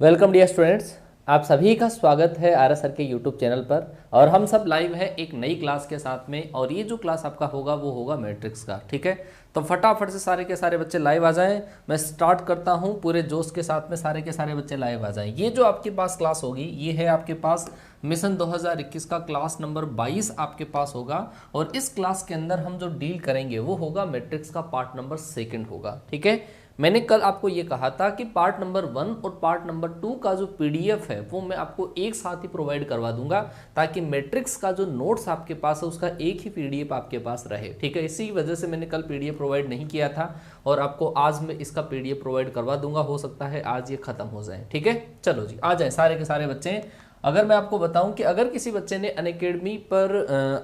Welcome dear students, आप सभी का स्वागत है आर एस सर के यूट्यूब चैनल पर। और हम सब लाइव हैं एक नई क्लास के साथ में। और ये जो क्लास आपका होगा वो होगा मैट्रिक्स का। ठीक है, तो फटाफट से सारे के सारे बच्चे लाइव आ जाएं। मैं स्टार्ट करता हूं पूरे जोश के साथ में। सारे के सारे बच्चे लाइव आ जाएं। ये जो आपके पास क्लास होगी ये है आपके पास मिशन 2021 का क्लास नंबर 22 आपके पास होगा। और इस क्लास के अंदर हम जो डील करेंगे वो होगा मैट्रिक्स का पार्ट नंबर 2 होगा। ठीक है, मैंने कल आपको ये कहा था कि पार्ट नंबर 1 और पार्ट नंबर 2 का जो पीडीएफ है वो मैं आपको एक साथ ही प्रोवाइड करवा दूंगा, ताकि मैट्रिक्स का जो नोट्स आपके पास है उसका एक ही पीडीएफ आपके पास रहे। ठीक है, इसी वजह से मैंने कल पीडीएफ प्रोवाइड नहीं किया था और आपको आज मैं इसका पीडीएफ प्रोवाइड करवा दूंगा। हो सकता है आज ये खत्म हो जाए। ठीक है, चलो जी आ जाए सारे के सारे बच्चे। अगर मैं आपको बताऊं कि अगर किसी बच्चे ने अनअकैडमी पर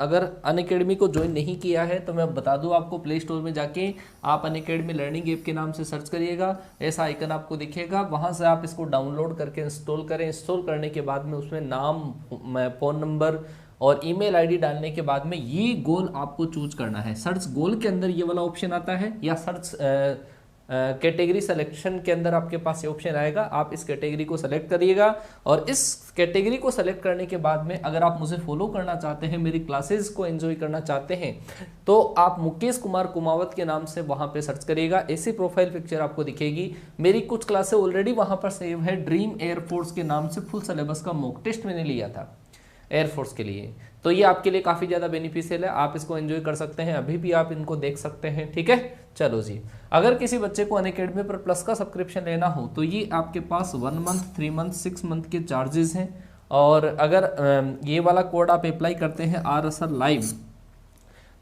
अगर अनअकैडमी को ज्वाइन नहीं किया है तो मैं बता दूं आपको, प्ले स्टोर में जाके आप अनअकैडमी लर्निंग ऐप के नाम से सर्च करिएगा। ऐसा आइकन आपको दिखेगा, वहां से आप इसको डाउनलोड करके इंस्टॉल करें। इंस्टॉल करने के बाद में उसमें नाम, फ़ोन नंबर और ईमेल आईडी डालने के बाद में ये गोल आपको चूज करना है। सर्च गोल के अंदर ये वाला ऑप्शन आता है, या सर्च कैटेगरी सिलेक्शन के अंदर आपके पास ये ऑप्शन आएगा। आप इस कैटेगरी को सेलेक्ट करिएगा और इस कैटेगरी को सेलेक्ट करने के बाद में अगर आप मुझे फॉलो करना चाहते हैं, मेरी क्लासेस को एंजॉय करना चाहते हैं, तो आप मुकेश कुमार कुमावत के नाम से वहां पे सर्च करिएगा। ऐसी प्रोफाइल पिक्चर आपको दिखेगी। मेरी कुछ क्लासेस ऑलरेडी वहां पर सेव है। ड्रीम एयरफोर्स के नाम से फुल सिलेबस का मॉक टेस्ट मैंने लिया था एयरफोर्स के लिए, तो ये आपके लिए काफ़ी ज़्यादा बेनिफिशियल है। आप इसको एंजॉय कर सकते हैं, अभी भी आप इनको देख सकते हैं। ठीक है, चलो जी। अगर किसी बच्चे को अनअकैडमी पर प्लस का सब्सक्रिप्शन लेना हो तो ये आपके पास 1 मंथ, 3 मंथ, 6 मंथ के चार्जेस हैं। और अगर ये वाला कोड आप अप्लाई करते हैं RSR लाइव,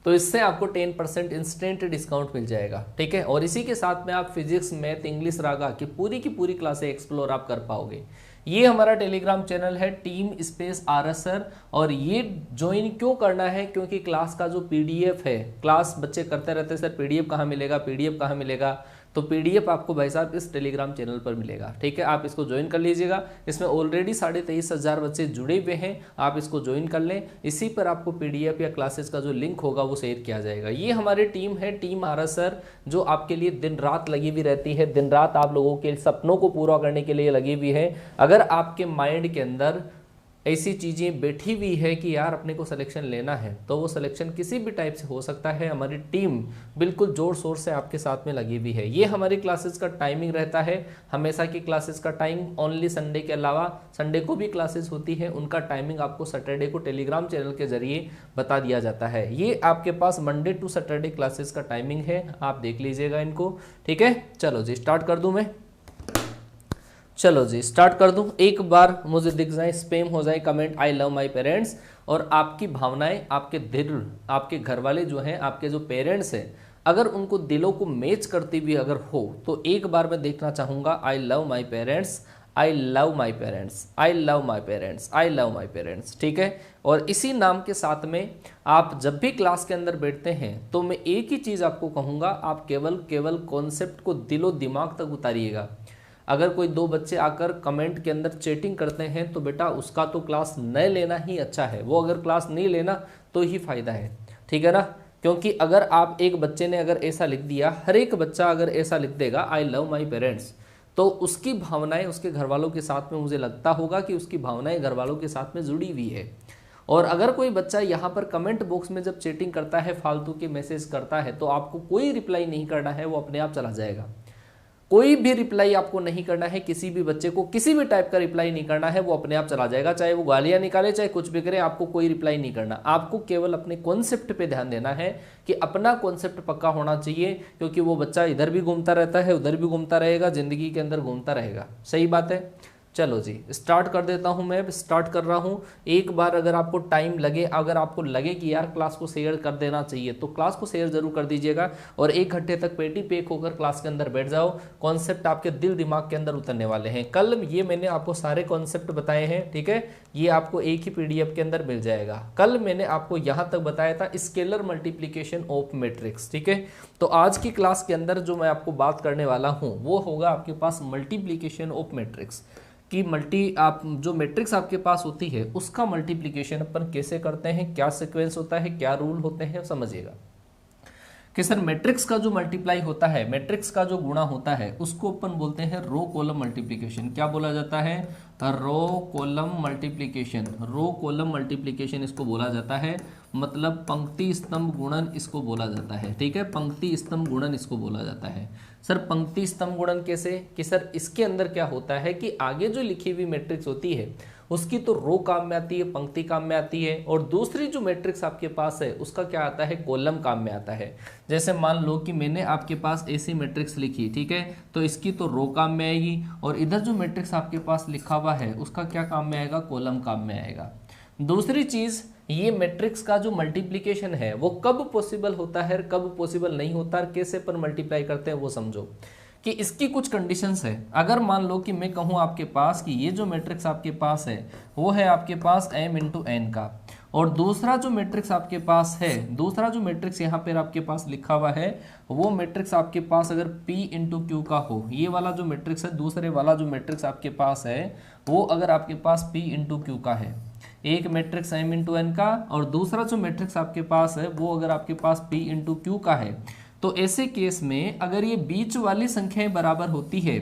तो इससे आपको 10% इंस्टेंट डिस्काउंट मिल जाएगा। ठीक है, और इसी के साथ में आप फिजिक्स, मैथ, इंग्लिश, रागा की पूरी क्लासें एक्सप्लोर आप कर पाओगे। ये हमारा टेलीग्राम चैनल है टीम स्पेस RSR। और ये ज्वाइन क्यों करना है, क्योंकि क्लास का जो पीडीएफ है, क्लास बच्चे करते रहते हैं सर पीडीएफ कहाँ मिलेगा, पीडीएफ कहाँ मिलेगा, तो पीडीएफ आपको भाई साहब इस टेलीग्राम चैनल पर मिलेगा। ठीक है, आप इसको ज्वाइन कर लीजिएगा। इसमें ऑलरेडी 23,500 बच्चे जुड़े हुए हैं, आप इसको ज्वाइन कर लें। इसी पर आपको पीडीएफ या क्लासेस का जो लिंक होगा वो शेयर किया जाएगा। ये हमारी टीम है टीम RSR, जो आपके लिए दिन रात लगी हुई रहती है, दिन रात आप लोगों के सपनों को पूरा करने के लिए लगी हुई है। अगर आपके माइंड के अंदर ऐसी चीज़ें बैठी हुई है कि यार अपने को सिलेक्शन लेना है, तो वो सिलेक्शन किसी भी टाइप से हो सकता है। हमारी टीम बिल्कुल जोर शोर से आपके साथ में लगी हुई है। ये हमारी क्लासेस का टाइमिंग रहता है, हमेशा की क्लासेस का टाइम ओनली संडे के अलावा, संडे को भी क्लासेस होती है, उनका टाइमिंग आपको सैटरडे को टेलीग्राम चैनल के जरिए बता दिया जाता है। ये आपके पास मंडे टू सैटरडे क्लासेस का टाइमिंग है, आप देख लीजिएगा इनको। ठीक है, चलो जी स्टार्ट कर दूँ मैं। चलो जी स्टार्ट कर दूं। एक बार मुझे दिख जाए, स्पैम हो जाए comment I love my parents, और आपकी भावनाएं, आपके दिल, आपके घर वाले जो हैं, आपके जो पेरेंट्स हैं, अगर उनको दिलों को मैच करती हुई अगर हो तो एक बार मैं देखना चाहूँगा I love my parents, I love my parents, I love my parents, I love my parents. ठीक है, और इसी नाम के साथ में आप जब भी क्लास के अंदर बैठते हैं तो मैं एक ही चीज़ आपको कहूँगा, आप केवल कॉन्सेप्ट को दिलो दिमाग तक उतारिएगा। अगर कोई 2 बच्चे आकर कमेंट के अंदर चैटिंग करते हैं तो बेटा उसका तो क्लास न लेना ही अच्छा है। वो अगर क्लास नहीं लेना तो ही फायदा है। ठीक है ना, क्योंकि अगर आप एक बच्चे ने अगर ऐसा लिख दिया, हर एक बच्चा अगर ऐसा लिख देगा आई लव माई पेरेंट्स, तो उसकी भावनाएं उसके घर वालों के साथ में, मुझे लगता होगा कि उसकी भावनाएं घर वालों के साथ में जुड़ी हुई है। और अगर कोई बच्चा यहाँ पर कमेंट बॉक्स में जब चैटिंग करता है, फालतू के मैसेज करता है, तो आपको कोई रिप्लाई नहीं करना है, वो अपने आप चला जाएगा। कोई भी रिप्लाई आपको नहीं करना है, किसी भी बच्चे को किसी भी टाइप का रिप्लाई नहीं करना है, वो अपने आप चला जाएगा। चाहे वो गालियां निकाले, चाहे कुछ भी करे, आपको कोई रिप्लाई नहीं करना। आपको केवल अपने कॉन्सेप्ट पे ध्यान देना है कि अपना कॉन्सेप्ट पक्का होना चाहिए, क्योंकि वो बच्चा इधर भी घूमता रहता है, उधर भी घूमता रहेगा, जिंदगी के अंदर घूमता रहेगा। सही बात है। चलो जी स्टार्ट कर देता हूं, मैं स्टार्ट कर रहा हूं। एक बार अगर आपको टाइम लगे, अगर आपको लगे कि यार क्लास को शेयर कर देना चाहिए, तो क्लास को शेयर जरूर कर दीजिएगा और 1 घंटे तक पेटी पेक होकर क्लास के अंदर बैठ जाओ। कॉन्सेप्ट आपके दिल दिमाग के अंदर उतरने वाले हैं। कल ये मैंने आपको सारे कॉन्सेप्ट बताए हैं। ठीक है, ये आपको एक ही पीडीएफ के अंदर मिल जाएगा। कल मैंने आपको यहाँ तक बताया था स्केलर मल्टीप्लीकेशन ऑफ मैट्रिक्स। ठीक है, तो आज की क्लास के अंदर जो मैं आपको बात करने वाला हूँ वो होगा आपके पास मल्टीप्लीकेशन ऑफ मैट्रिक्स की आप जो मैट्रिक्स आपके पास होती है उसका मल्टीप्लिकेशन अपन कैसे करते हैं, क्या सीक्वेंस होता है, क्या रूल होते हैं, समझिएगा। कि सर मैट्रिक्स का जो मल्टीप्लाई होता है, मैट्रिक्स का जो गुणा होता है, उसको अपन बोलते हैं रो कॉलम मल्टीप्लिकेशन। क्या बोला जाता है? Row column multiplication. Row column multiplication इसको बोला जाता है, मतलब पंक्ति स्तंभ गुणन इसको बोला जाता है। ठीक है, पंक्ति स्तंभ गुणन इसको बोला जाता है। सर पंक्ति स्तंभ गुणन कैसे? कि सर इसके अंदर क्या होता है कि आगे जो लिखी हुई मैट्रिक्स होती है उसकी तो रो काम में आती है, पंक्ति काम में आती है, और दूसरी जो मैट्रिक्स आपके पास है उसका क्या आता है? कॉलम काम में आता है। जैसे मान लो कि मैंने आपके पास ऐसी मैट्रिक्स लिखी, ठीक है, तो इसकी तो रो काम में आएगी, और इधर जो मैट्रिक्स आपके पास लिखा हुआ है उसका क्या काम में आएगा? कॉलम काम में आएगा। दूसरी चीज, ये मैट्रिक्स का जो मल्टीप्लिकेशन है वो कब पॉसिबल होता है, कब पॉसिबल नहीं होता, और कैसे पर मल्टीप्लाई करते हैं वो समझो। कि इसकी कुछ कंडीशंस है। अगर मान लो कि मैं कहूँ आपके पास कि ये जो मैट्रिक्स आपके पास है वो है आपके पास m इंटू एन का, और दूसरा जो मैट्रिक्स आपके पास है, दूसरा जो मैट्रिक्स यहाँ पर आपके पास लिखा हुआ है वो मैट्रिक्स आपके पास अगर p इंटू क्यू का हो, ये वाला जो मैट्रिक्स है, दूसरे वाला जो मैट्रिक्स आपके पास है वो अगर आपके पास p इंटू क्यू का है, एक मैट्रिक्स m इंटू एन का, और दूसरा जो मैट्रिक्स आपके पास है वो अगर आपके पास p इंटू क्यू का है, तो ऐसे केस में अगर ये बीच वाली संख्याएं बराबर होती है,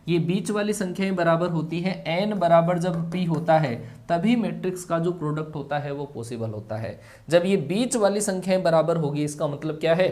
ये बीच वाली संख्याएं बराबर होती है, n बराबर जब p होता है तभी मैट्रिक्स का जो प्रोडक्ट होता है वो पॉसिबल होता है। जब ये बीच वाली संख्याएं बराबर होगी, इसका मतलब क्या है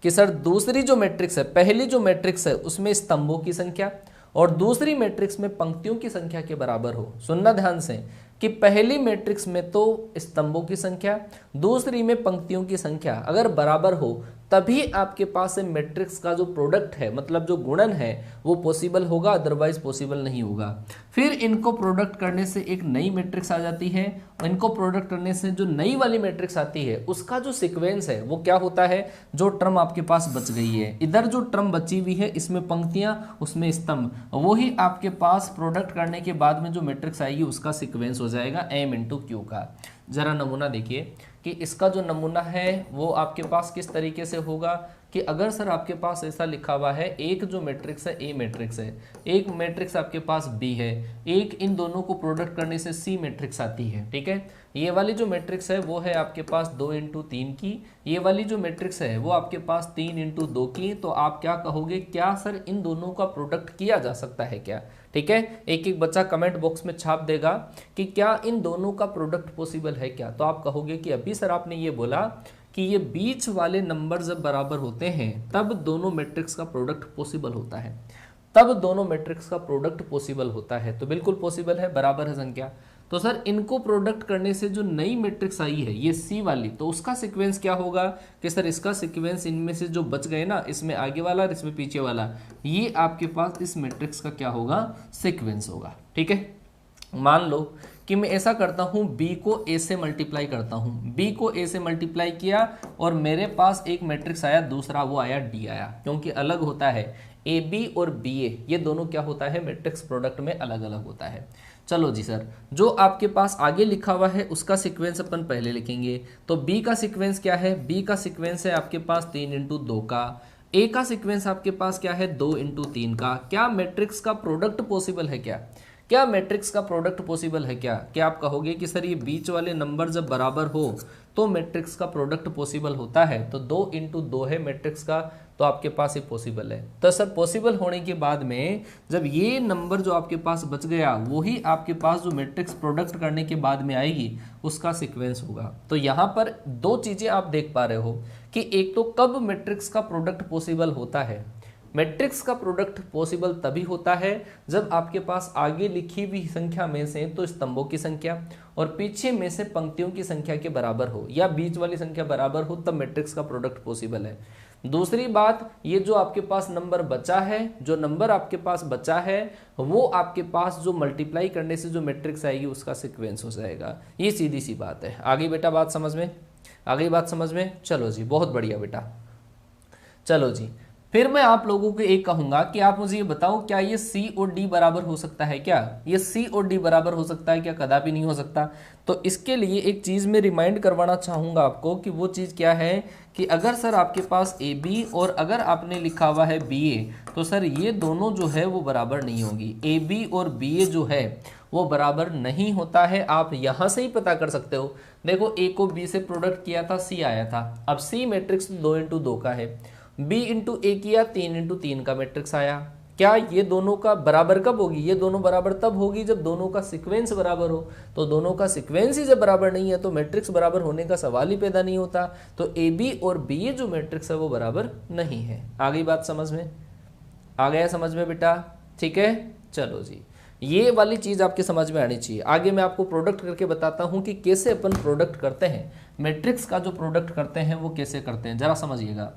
कि सर दूसरी जो मैट्रिक्स है, पहली जो मैट्रिक्स है उसमें स्तंभों की संख्या और दूसरी मैट्रिक्स में पंक्तियों की संख्या के बराबर हो। सुनना ध्यान से कि पहली मैट्रिक्स में तो स्तंभों की संख्या, दूसरी में पंक्तियों की संख्या अगर बराबर हो तभी आपके पास मैट्रिक्स का जो प्रोडक्ट है, मतलब जो गुणन है, वो पॉसिबल होगा, अदरवाइज पॉसिबल नहीं होगा। फिर इनको प्रोडक्ट करने से एक नई मैट्रिक्स आ जाती है, और इनको प्रोडक्ट करने से जो नई वाली मैट्रिक्स आती है उसका जो सीक्वेंस है वो क्या होता है? जो टर्म आपके पास बच गई है, इधर जो टर्म बची हुई है, इसमें पंक्तियां उसमें स्तंभ, वही आपके पास प्रोडक्ट करने के बाद में जो मैट्रिक्स आएगी उसका सीक्वेंस हो जाएगा m इंटू क्यू का। जरा नमूना देखिए कि इसका जो नमूना है वो आपके पास किस तरीके से होगा कि अगर सर आपके पास ऐसा लिखा हुआ है, एक जो मैट्रिक्स है ए मैट्रिक्स है, एक मैट्रिक्स आपके पास बी है, एक इन दोनों को प्रोडक्ट करने से सी मैट्रिक्स आती है। ठीक है, ये वाली जो मैट्रिक्स है वो है आपके पास 2 इंटू 3 की, ये वाली जो मैट्रिक्स है वो आपके पास 3 इंटू 2 की। तो आप क्या कहोगे, क्या सर इन दोनों का प्रोडक्ट किया जा सकता है क्या? ठीक है, एक एक बच्चा कमेंट बॉक्स में छाप देगा कि क्या इन दोनों का प्रोडक्ट पॉसिबल है क्या? तो आप कहोगे कि अभी सर आपने ये बोला कि ये बीच वाले नंबर जब बराबर होते हैं तब दोनों मैट्रिक्स का प्रोडक्ट पॉसिबल होता है, तब दोनों मैट्रिक्स का प्रोडक्ट पॉसिबल होता है। तो बिल्कुल पॉसिबल है, बराबर है संख्या। तो सर इनको प्रोडक्ट करने से जो नई मैट्रिक्स आई है ये सी वाली, तो उसका सीक्वेंस क्या होगा कि सर इसका सीक्वेंस इनमें से जो बच गए ना, इसमें आगे वाला और इसमें पीछे वाला, ये आपके पास इस मैट्रिक्स का क्या होगा? सीक्वेंस होगा। ठीक है, मान लो कि मैं ऐसा करता हूं, b को a से मल्टीप्लाई करता हूं, b को a से मल्टीप्लाई किया और मेरे पास एक मैट्रिक्स आया, दूसरा वो आया d आया, क्योंकि अलग होता है ab और ba, ये दोनों क्या होता है? मैट्रिक्स प्रोडक्ट में अलग अलग होता है। चलो जी सर, जो आपके पास आगे लिखा हुआ है उसका सीक्वेंस अपन पहले लिखेंगे। तो b का सीक्वेंस क्या है? b का सीक्वेंस है आपके पास 3 इंटू 2 का, a का सीक्वेंस आपके पास क्या है? 2 इंटू 3 का। क्या मैट्रिक्स का प्रोडक्ट पॉसिबल है क्या? क्या मैट्रिक्स का प्रोडक्ट पॉसिबल है क्या? क्या आप कहोगे कि सर ये बीच वाले नंबर जब बराबर हो तो मैट्रिक्स का प्रोडक्ट पॉसिबल होता है? तो 2 इंटू 2 है मैट्रिक्स का, तो आपके पास ये पॉसिबल है। तो सर पॉसिबल होने के बाद में जब ये नंबर जो आपके पास बच गया वही आपके पास जो मैट्रिक्स प्रोडक्ट करने के बाद में आएगी उसका सीक्वेंस होगा। तो यहाँ पर दो चीजें आप देख पा रहे हो कि एक तो कब मैट्रिक्स का प्रोडक्ट पॉसिबल होता है, मैट्रिक्स का प्रोडक्ट पॉसिबल तभी होता है जब आपके पास आगे लिखी हुई संख्या में से तो स्तंभों की संख्या और पीछे में से पंक्तियों की संख्या के बराबर हो या बीच वाली संख्या बराबर हो, तब मैट्रिक्स का प्रोडक्ट पॉसिबल है। दूसरी बात, ये जो आपके पास नंबर बचा है, जो नंबर आपके पास बचा है वो आपके पास जो मल्टीप्लाई करने से जो मैट्रिक्स आएगी उसका सीक्वेंस हो जाएगा। ये सीधी सी बात है। आगे बेटा बात समझ में? आगे बात समझ में? चलो जी, बहुत बढ़िया बेटा। चलो जी, फिर मैं आप लोगों को एक कहूंगा कि आप मुझे ये बताओ, क्या ये सी और डी बराबर हो सकता है? क्या ये सी और डी बराबर हो सकता है? क्या कदापि नहीं हो सकता। तो इसके लिए एक चीज़ मैं रिमाइंड करवाना चाहूँगा आपको कि वो चीज़ क्या है कि अगर सर आपके पास ए बी और अगर आपने लिखा हुआ है बी ए, तो सर ये दोनों जो है वो बराबर नहीं होगी। ए बी और बी ए जो है वो बराबर नहीं होता है। आप यहाँ से ही पता कर सकते हो। देखो, ए को बी से प्रोडक्ट किया था, सी आया था। अब सी मैट्रिक्स 2x2 का है, बी इंटू ए किया 3x3 का मैट्रिक्स आया। क्या ये दोनों का बराबर कब होगी? ये दोनों बराबर तब होगी जब दोनों का सीक्वेंस बराबर हो। तो दोनों का सीक्वेंस ही जब बराबर नहीं है तो मैट्रिक्स बराबर होने का सवाल ही पैदा नहीं होता। तो ए बी और बी ए जो मैट्रिक्स है वो बराबर नहीं है। आ गई बात समझ में? आ गया समझ में बेटा? ठीक है, चलो जी, ये वाली चीज़ आपके समझ में आनी चाहिए। आगे मैं आपको प्रोडक्ट करके बताता हूँ कि कैसे अपन प्रोडक्ट करते हैं, मैट्रिक्स का जो प्रोडक्ट करते हैं वो कैसे करते हैं। जरा समझिएगा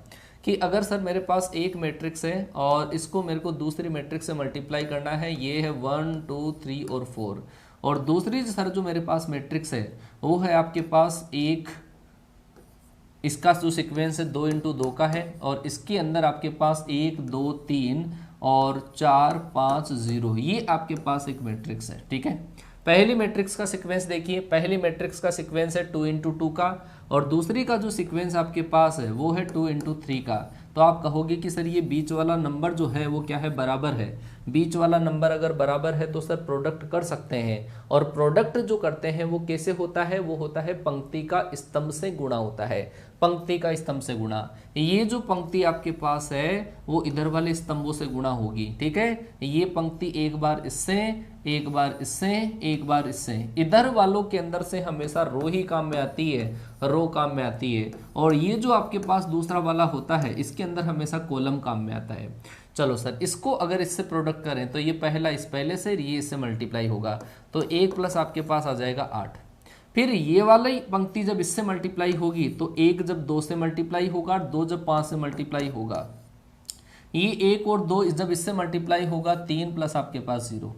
कि अगर सर मेरे पास एक मैट्रिक्स है और इसको मेरे को दूसरी मैट्रिक्स से मल्टीप्लाई करना है, ये है 1 2 3 और 4, और दूसरी सर जो मेरे पास मैट्रिक्स है वो है आपके पास एक, इसका जो सीक्वेंस है 2x2 का है, और इसके अंदर आपके पास 1 2 3 और 4 5 0, ये आपके पास एक मैट्रिक्स है। ठीक है, पहली मैट्रिक्स का सीक्वेंस देखिए, पहली मैट्रिक्स का सीक्वेंस है 2x2 का, और दूसरी का जो सीक्वेंस आपके पास है वो है 2x3 का। तो आप कहोगे कि सर ये बीच वाला नंबर जो है वो क्या है? बराबर है। बीच वाला नंबर अगर बराबर है तो सर प्रोडक्ट कर सकते हैं, और प्रोडक्ट जो करते हैं वो कैसे होता है? वो होता है पंक्ति का स्तंभ से गुणा होता है, पंक्ति का स्तंभ से गुणा। ये जो पंक्ति आपके पास है वो इधर वाले स्तंभों से गुणा होगी। ठीक है, ये पंक्ति एक बार इससे, एक बार इससे, एक बार इससे, इधर वालों के अंदर से हमेशा रो ही काम में आती है, रो काम में आती है, और ये जो आपके पास दूसरा वाला होता है इसके अंदर हमेशा कॉलम काम में आता है। चलो सर, इसको अगर इससे प्रोडक्ट करें तो ये पहला इस पहले से, ये इससे मल्टीप्लाई होगा, तो 1 प्लस आपके पास आ जाएगा 8। फिर ये वाला ही पंक्ति जब इससे मल्टीप्लाई होगी तो 1 जब 2 से मल्टीप्लाई होगा, 2 जब 5 से मल्टीप्लाई होगा, ये 1 और 2 जब इससे मल्टीप्लाई होगा, 3 प्लस आपके पास 0।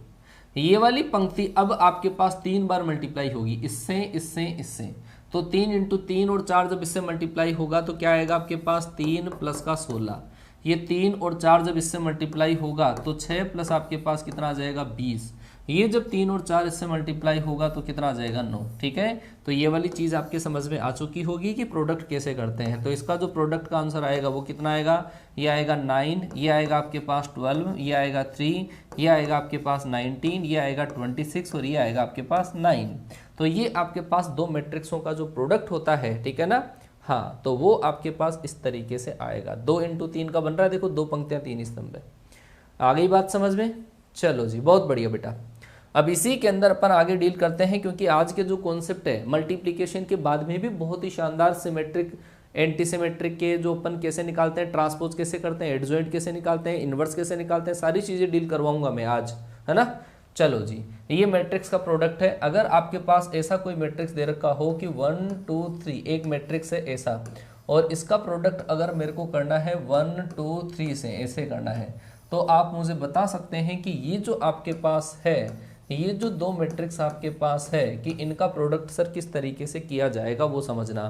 ये वाली पंक्ति अब आपके पास 3 बार मल्टीप्लाई होगी, इससे इससे इससे, तो 3 इंटू 3 और 4 जब इससे मल्टीप्लाई होगा तो क्या आएगा आपके पास? 3 प्लस का 16। ये 3 और 4 जब इससे मल्टीप्लाई होगा तो 6 प्लस आपके पास कितना आ जाएगा? 20। ये जब 3 और 4 इससे मल्टीप्लाई होगा तो कितना आ जाएगा? 9। ठीक है, तो ये वाली चीज़ आपके समझ में आ चुकी होगी कि प्रोडक्ट कैसे करते हैं। तो इसका जो प्रोडक्ट का आंसर आएगा वो कितना आएगा? ये आएगा 9, ये आएगा आपके पास 12, ये आएगा 3, ये आएगा आपके पास 19, ये आएगा 26 और ये आएगा आपके पास 9। तो ये आपके पास दो मैट्रिक्सों का जो प्रोडक्ट होता है, ठीक है ना, हाँ, तो वो आपके पास इस तरीके से आएगा। 2 इंटू 3 का बन रहा है, देखो 2 पंक्तियां 3 स्तंभ है। आ गई बात समझ में? चलो जी, बहुत बढ़िया बेटा। अब इसी के अंदर अपन आगे डील करते हैं, क्योंकि आज के जो कॉन्सेप्ट है मल्टीप्लिकेशन के बाद में भी बहुत ही शानदार सिमेट्रिक, एंटी सिमेट्रिक के जो अपन कैसे निकालते हैं, ट्रांसपोज कैसे करते हैं, एडजॉइंट कैसे निकालते हैं, इन्वर्स कैसे निकालते हैं, सारी चीज़ें डील करवाऊंगा मैं आज, है ना। चलो जी, ये मैट्रिक्स का प्रोडक्ट है। अगर आपके पास ऐसा कोई मैट्रिक्स दे रखा हो कि 1 2 3 एक मैट्रिक्स है ऐसा, और इसका प्रोडक्ट अगर मेरे को करना है 1 2 3 से ऐसे करना है, तो आप मुझे बता सकते हैं कि ये जो आपके पास है, ये जो दो मैट्रिक्स आपके पास है, कि इनका प्रोडक्ट सर किस तरीके से किया जाएगा वो समझना।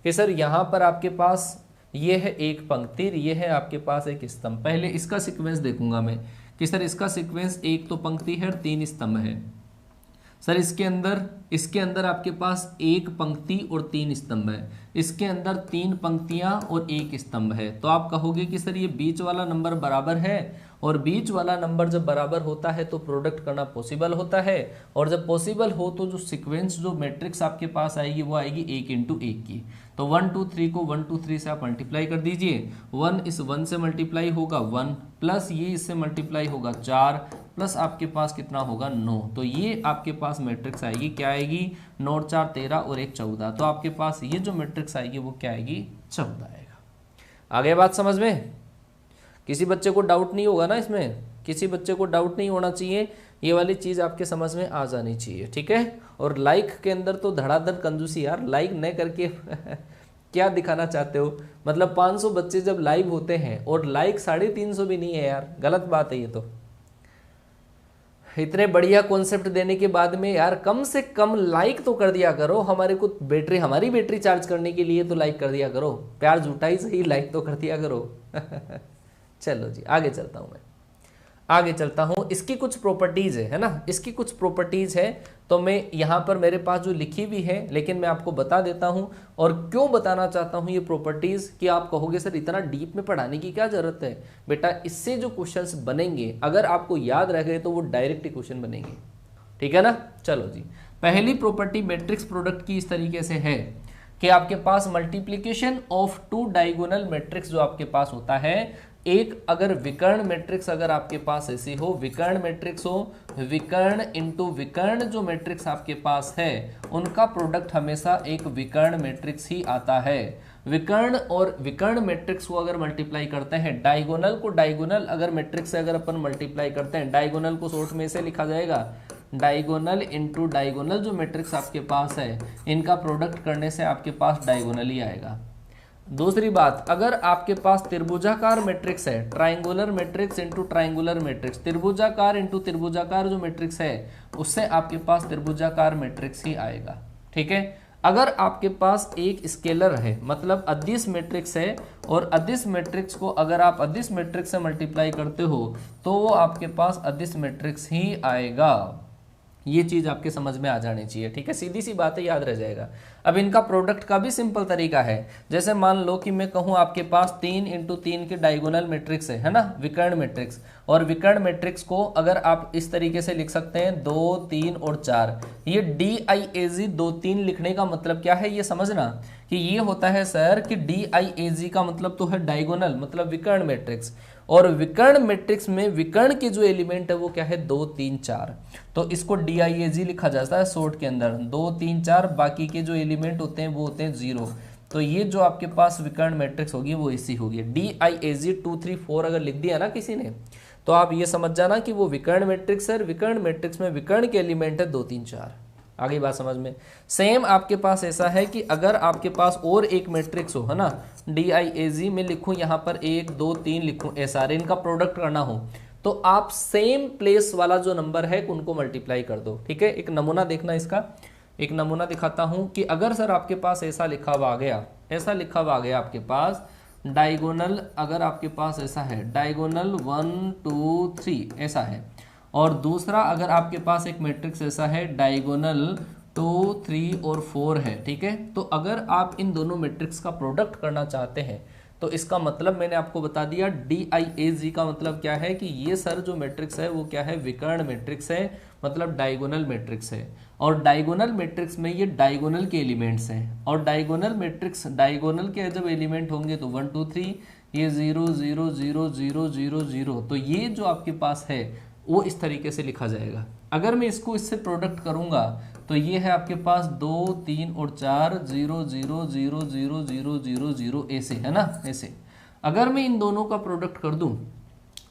कि सर यहाँ पर आपके पास ये है एक पंक्ति, ये है आपके पास एक स्तंभ। पहले इसका सीक्वेंस देखूंगा मैं कि सर इसका सीक्वेंस एक तो पंक्ति है, 3 स्तंभ है। सर इसके अंदर आपके पास एक पंक्ति और 3 स्तंभ है, इसके अंदर 3 पंक्तियां और 1 स्तंभ है। तो आप कहोगे कि सर ये बीच वाला नंबर बराबर है, और बीच वाला नंबर जब बराबर होता है तो प्रोडक्ट करना पॉसिबल होता है, और जब पॉसिबल हो तो जो सीक्वेंस, जो मैट्रिक्स आपके पास आएगी वो आएगी 1 इंटू 1 की। तो 1 2 3 को 1 2 3 से आप मल्टीप्लाई कर दीजिए। 1 इस 1 से मल्टीप्लाई होगा 1, प्लस ये इससे मल्टीप्लाई होगा 4, प्लस आपके पास कितना होगा 9। तो ये आपके पास मैट्रिक्स आएगी, क्या आएगी? 9 और 4 13 और 1 14। तो आपके पास ये जो मैट्रिक्स आएगी वो क्या आएगी? 14 आएगा। आगे बात समझ में? किसी बच्चे को डाउट नहीं होगा ना इसमें? किसी बच्चे को डाउट नहीं होना चाहिए, ये वाली चीज़ आपके समझ में आ जानी चाहिए, ठीक है। और लाइक के अंदर तो धड़ाधड़ कंजूसी यार, लाइक न करके क्या दिखाना चाहते हो? मतलब 500 बच्चे जब लाइव होते हैं और लाइक 350 भी नहीं है यार, गलत बात है ये तो। इतने बढ़िया कॉन्सेप्ट देने के बाद में यार कम से कम लाइक तो कर दिया करो। हमारी बैटरी चार्ज करने के लिए तो लाइक कर दिया करो। प्यार जुटाई सही, लाइक तो कर दिया करो। चलो जी आगे चलता हूँ मैं, आगे चलता हूँ। इसकी कुछ प्रॉपर्टीज है ना, इसकी कुछ प्रॉपर्टीज है, तो मैं यहाँ पर मेरे पास जो लिखी हुई है, लेकिन मैं आपको बता देता हूँ। और क्यों बताना चाहता हूँ ये प्रॉपर्टीज, कि आप कहोगे सर इतना डीप में पढ़ाने की क्या जरूरत है। बेटा इससे जो क्वेश्चंस बनेंगे अगर आपको याद रह गए तो वो डायरेक्ट क्वेश्चन बनेंगे, ठीक है ना। चलो जी, पहली प्रॉपर्टी मैट्रिक्स प्रोडक्ट की इस तरीके से है कि आपके पास multiplication of two diagonal matrix जो आपके पास होता है, एक अगर विकर्ण मैट्रिक्स अगर आपके पास ऐसी हो, विकर्ण मैट्रिक्स हो, विकर्ण इंटू विकर्ण जो मैट्रिक्स आपके पास है उनका प्रोडक्ट हमेशा एक विकर्ण मैट्रिक्स ही आता है। विकर्ण और विकर्ण मैट्रिक्स को अगर मल्टीप्लाई करते हैं, डायगोनल को डायगोनल अगर मैट्रिक्स से अगर अपन मल्टीप्लाई करते हैं, डायगोनल को शॉर्ट में से लिखा जाएगा डायगोनल इंटू डायगोनल जो मैट्रिक्स आपके पास है इनका प्रोडक्ट करने से आपके पास डायगोनल ही आएगा। दूसरी बात, अगर आपके पास त्रिभुजाकार मैट्रिक्स है, triangular matrix into triangular matrix, त्रिभुजाकार इंटू त्रिभुजाकार जो मैट्रिक्स है उससे आपके पास त्रिभुजाकार मैट्रिक्स ही आएगा, ठीक है। अगर आपके पास एक स्केलर है, मतलब अदिश मैट्रिक्स है, और अदिश मैट्रिक्स को अगर आप अदिश मैट्रिक्स से मल्टीप्लाई करते हो तो वो आपके पास अदिश मैट्रिक्स ही आएगा। ये चीज आपके समझ में आ जानी चाहिए, ठीक है, सीधी सी बात है, याद रह जाएगा। अब इनका प्रोडक्ट का भी सिंपल तरीका है। जैसे मान लो कि मैं कहूं आपके पास 3 इंटू 3 के डायगोनल मैट्रिक्स है ना, विकर्ण मैट्रिक्स, और विकर्ण मैट्रिक्स को अगर आप इस तरीके से लिख सकते हैं 2, 3 और 4। ये DIAZ 2, 3 लिखने का मतलब क्या है ये समझना, कि ये होता है सर कि DIAZ का मतलब तो है डायगोनल, मतलब विकर्ण मैट्रिक्स, और विकर्ण मैट्रिक्स में विकर्ण के जो एलिमेंट है वो क्या है 2, 3, 4, तो इसको DIAZ लिखा जाता है शॉर्ट के अंदर, 2, 3, 4, बाकी के जो एलिमेंट होते हैं वो होते हैं 0। तो ये जो आपके पास विकर्ण मैट्रिक्स होगी वो ऐसी होगी, DIAZ 2, 3, 4 अगर लिख दिया ना किसी ने तो आप ये समझ जाना कि वो विकर्ण मैट्रिक्स है। विकर्ण मैट्रिक्स में विकर्ण के एलिमेंट है 2, 3, 4। आगे बात समझ में। सेम आपके पास ऐसा है कि अगर आपके पास और एक मैट्रिक्स हो, है ना, DIAZ में लिखूं यहाँ पर 1, 2, 3 लिखूं, ऐसा इनका प्रोडक्ट करना हो तो आप सेम प्लेस वाला जो नंबर है उनको मल्टीप्लाई कर दो, ठीक है। एक नमूना देखना इसका, एक नमूना दिखाता हूं कि अगर सर आपके पास ऐसा लिखा हुआ आ गया, ऐसा लिखा हुआ आ गया आपके पास डायगोनल, अगर आपके पास ऐसा है डायगोनल 1, 2, 3 ऐसा है, और दूसरा अगर आपके पास एक मैट्रिक्स ऐसा है डायगोनल 2, 3 और 4 है, ठीक है। तो अगर आप इन दोनों मैट्रिक्स का प्रोडक्ट करना चाहते हैं तो इसका मतलब मैंने आपको बता दिया, DIAZ का मतलब क्या है कि ये सर जो मैट्रिक्स है वो क्या है, विकर्ण मैट्रिक्स है, मतलब डायगोनल मैट्रिक्स है। और डायगोनल मैट्रिक्स में ये डायगोनल के एलिमेंट्स हैं, और डायगोनल मैट्रिक्स, डायगोनल के जब एलिमेंट होंगे तो 1, 2, 3, ये 0, 0, 0, 0, 0, 0, तो ये जो आपके पास है वो इस तरीके से लिखा जाएगा। अगर मैं इसको इससे प्रोडक्ट करूंगा तो ये है आपके पास 2, 3 और 4, 0, 0, 0, 0, 0, 0, 0 ऐसे, है ना, ऐसे। अगर मैं इन दोनों का प्रोडक्ट कर दूं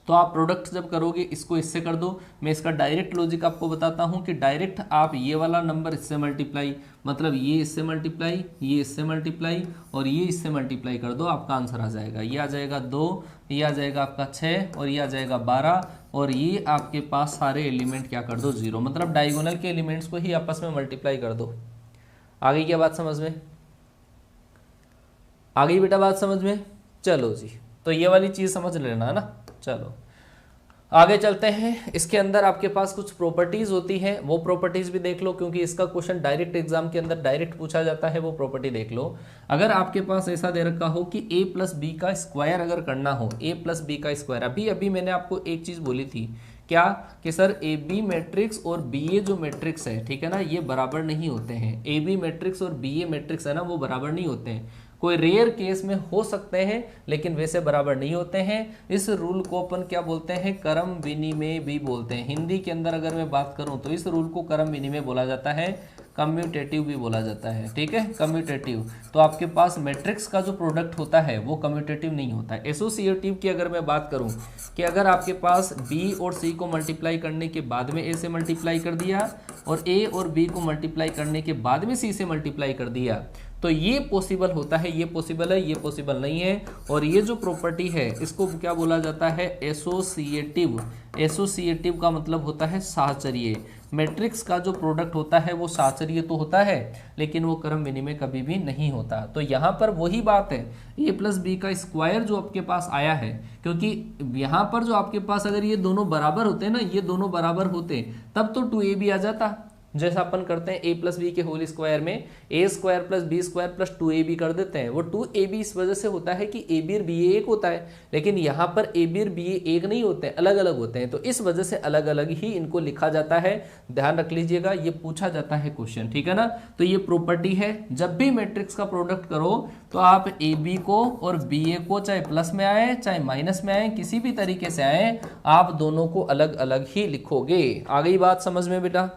तो आप प्रोडक्ट जब करोगे इसको इससे कर दो। मैं इसका डायरेक्ट लॉजिक आपको बताता हूं कि डायरेक्ट आप ये वाला नंबर इससे मल्टीप्लाई, मतलब ये इससे मल्टीप्लाई, ये इससे मल्टीप्लाई और ये इससे मल्टीप्लाई कर दो, आपका आंसर आ जाएगा। ये आ जाएगा 2, ये आ जाएगा आपका 6 और ये आ जाएगा 12, और ये आपके पास सारे एलिमेंट क्या कर दो 0, मतलब डायगोनल के एलिमेंट्स को ही आपस में मल्टीप्लाई कर दो। आ गई क्या बात समझ में? आ गई बेटा बात समझ में? चलो जी, तो ये वाली चीज समझ लेना है ना। चलो आगे चलते हैं। इसके अंदर आपके पास कुछ प्रॉपर्टीज होती है, वो प्रॉपर्टीज भी देख लो, क्योंकि इसका क्वेश्चन डायरेक्ट एग्जाम के अंदर डायरेक्ट पूछा जाता है। वो प्रॉपर्टी देख लो। अगर आपके पास ऐसा दे रखा हो कि a प्लस बी का स्क्वायर अगर करना हो, a प्लस बी का स्क्वायर, अभी मैंने आपको एक चीज बोली थी, क्या कि सर ए बी मैट्रिक्स और बी ए जो मैट्रिक्स है, ठीक है ना, ये बराबर नहीं होते हैं। ए बी मैट्रिक्स और बी ए मैट्रिक्स है ना, वो बराबर नहीं होते हैं। कोई रेयर केस में हो सकते हैं लेकिन वैसे बराबर नहीं होते हैं। इस रूल को अपन क्या बोलते हैं, क्रम विनिमय भी बोलते हैं। हिंदी के अंदर अगर मैं बात करूं तो इस रूल को क्रम विनिमय बोला जाता है, कम्यूटेटिव भी बोला जाता है, ठीक है, कम्यूटेटिव। तो आपके पास मैट्रिक्स का जो प्रोडक्ट होता है वो कम्यूटेटिव नहीं होता है। एसोसिएटिव की अगर मैं बात करूं कि अगर आपके पास बी और सी को मल्टीप्लाई करने के बाद में ए से मल्टीप्लाई कर दिया और ए और बी को मल्टीप्लाई करने के बाद में सी से मल्टीप्लाई कर दिया, तो ये पॉसिबल होता है, ये पॉसिबल है, ये पॉसिबल नहीं है। और ये जो प्रॉपर्टी है इसको क्या बोला जाता है, एसोसिएटिव। एसोसिएटिव का मतलब होता है साहचर्य। मैट्रिक्स का जो प्रोडक्ट होता है वो साहचर्य तो होता है, लेकिन वो क्रम विनिमय कभी भी नहीं होता। तो यहाँ पर वही बात है, a प्लस बी का स्क्वायर जो आपके पास आया है, क्योंकि यहाँ पर जो आपके पास अगर ये दोनों बराबर होते ना, ये दोनों बराबर होते तब तो 2ab आ जाता। जैसा अपन करते हैं a प्लस बी के होल स्क्वायर में a square plus B square plus 2ab कर देते हैं। वो 2ab इस वजह से होता है कि ab और ba एक होता है, लेकिन यहाँ पर ab और ba एक नहीं होते हैं, अलग अलग होते हैं। तो इस वजह से अलग अलग ही इनको लिखा जाता है। ध्यान रख लीजिएगा, ये पूछा जाता है क्वेश्चन, ठीक है ना। तो ये प्रॉपर्टी है, जब भी मैट्रिक्स का प्रोडक्ट करो तो आप ab को और ba को चाहे प्लस में आए चाहे माइनस में आए, किसी भी तरीके से आए, आप दोनों को अलग अलग ही लिखोगे। आ गई बात समझ में बेटा?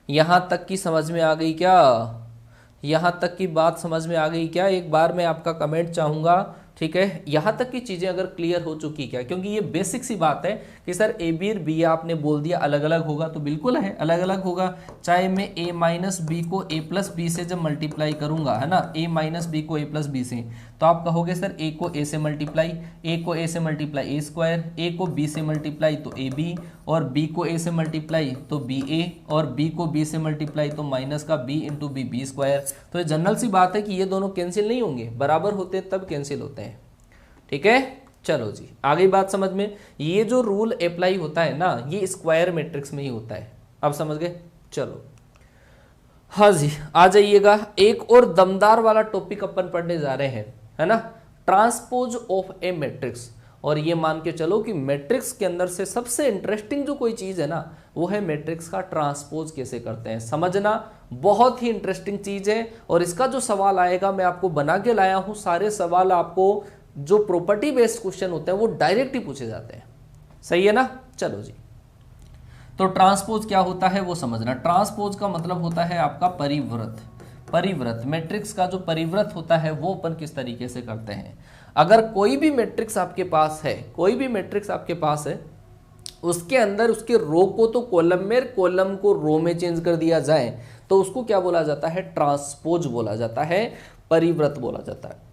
यहां तक की समझ में आ गई क्या? यहां तक की बात समझ में आ गई क्या? एक बार मैं आपका कमेंट चाहूंगा, ठीक है। यहां तक की चीजें अगर क्लियर हो चुकी क्या, क्योंकि ये बेसिक सी बात है कि सर ए बी और बी आपने बोल दिया अलग अलग होगा, तो बिल्कुल है अलग अलग होगा। चाहे मैं a माइनस बी को a प्लस बी से जब मल्टीप्लाई करूंगा, है ना, a माइनस बी को a प्लस बी से, तो आप कहोगे सर a को a से मल्टीप्लाई, a को a से मल्टीप्लाई a स्क्वायर, a को b से मल्टीप्लाई तो ab, और b को a से मल्टीप्लाई तो ba, और b को b से मल्टीप्लाई तो माइनस का b इंटू बी स्क्वायर। तो ये जनरल सी बात है कि ये दोनों कैंसिल नहीं होंगे, बराबर होते तब कैंसिल होते हैं, ठीक है। चलो जी, आ गई बात समझ में। ये जो रूल अप्लाई होता है ना, ये स्क्वायर मैट्रिक्स में ही होता है, अब समझ गए। चलो हाँ जी, आ जाइएगा। एक और दमदार वाला टॉपिक अपन पढ़ने जा रहे हैं, है ना, ट्रांसपोज ऑफ ए मैट्रिक्स। और ये मान के चलो कि मैट्रिक्स के अंदर से सबसे इंटरेस्टिंग जो कोई चीज है ना, वो है मैट्रिक्स का ट्रांसपोज कैसे करते हैं। समझना बहुत ही इंटरेस्टिंग चीज है, और इसका जो सवाल आएगा मैं आपको बना के लाया हूं। सारे सवाल आपको जो प्रॉपर्टी बेस्ड क्वेश्चन होते हैं वो डायरेक्ट ही पूछे जाते हैं, सही है ना। चलो जी, तो ट्रांसपोज क्या होता है वो समझना। ट्रांसपोज का मतलब होता है आपका परिव्रत। परिव्रत मैट्रिक्स का जो परिव्रत होता है वो अपन किस तरीके से करते हैं। अगर कोई भी मैट्रिक्स आपके पास है, कोई भी मैट्रिक्स आपके पास है, उसके अंदर उसके रो को तो कॉलम में, कॉलम को रो में चेंज कर दिया जाए, तो उसको क्या बोला जाता है, ट्रांसपोज बोला जाता है, परिव्रत बोला जाता है।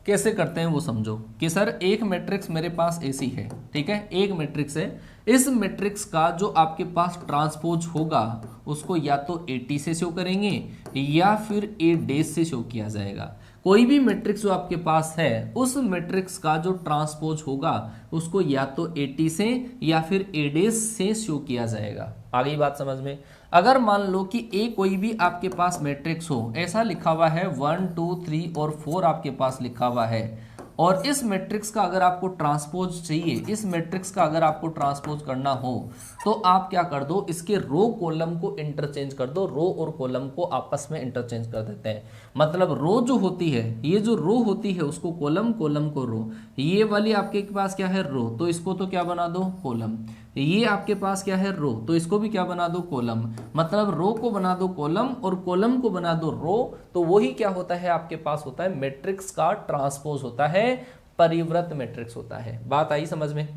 कैसे करते हैं वो समझो कि सर एक मैट्रिक्स मेरे पास ऐसी है, ठीक है, एक मैट्रिक्स है। इस मैट्रिक्स का जो आपके पास ट्रांसपोज होगा उसको या तो AT से शो करेंगे या फिर A डैश से शो किया जाएगा। कोई भी मैट्रिक्स जो आपके पास है, उस मैट्रिक्स का जो ट्रांसपोज होगा उसको या तो AT से या फिर A डैश से शो किया जाएगा। आ गई बात समझ में। अगर मान लो कि A कोई भी आपके पास मैट्रिक्स हो, ऐसा लिखा हुआ है 1 2 3 और 4 आपके पास लिखा हुआ है, और इस मैट्रिक्स का अगर आपको ट्रांसपोज चाहिए, इस मैट्रिक्स का अगर आपको ट्रांसपोज करना हो, तो आप क्या कर दो, इसके रो कॉलम को इंटरचेंज कर दो। रो और कॉलम को आपस में इंटरचेंज कर देते हैं। मतलब रो जो होती है, ये जो रो होती है उसको कॉलम, कॉलम को रो। ये वाली आपके पास क्या है, रो, तो इसको तो क्या बना दो, कॉलम। ये आपके पास क्या है, रो, तो इसको भी क्या बना दो, कॉलम। मतलब रो को बना दो कॉलम और कॉलम को बना दो रो। तो वही क्या होता है, आपके पास होता है मैट्रिक्स का ट्रांसपोज होता है, परिव्रत मैट्रिक्स होता है। बात आई समझ में।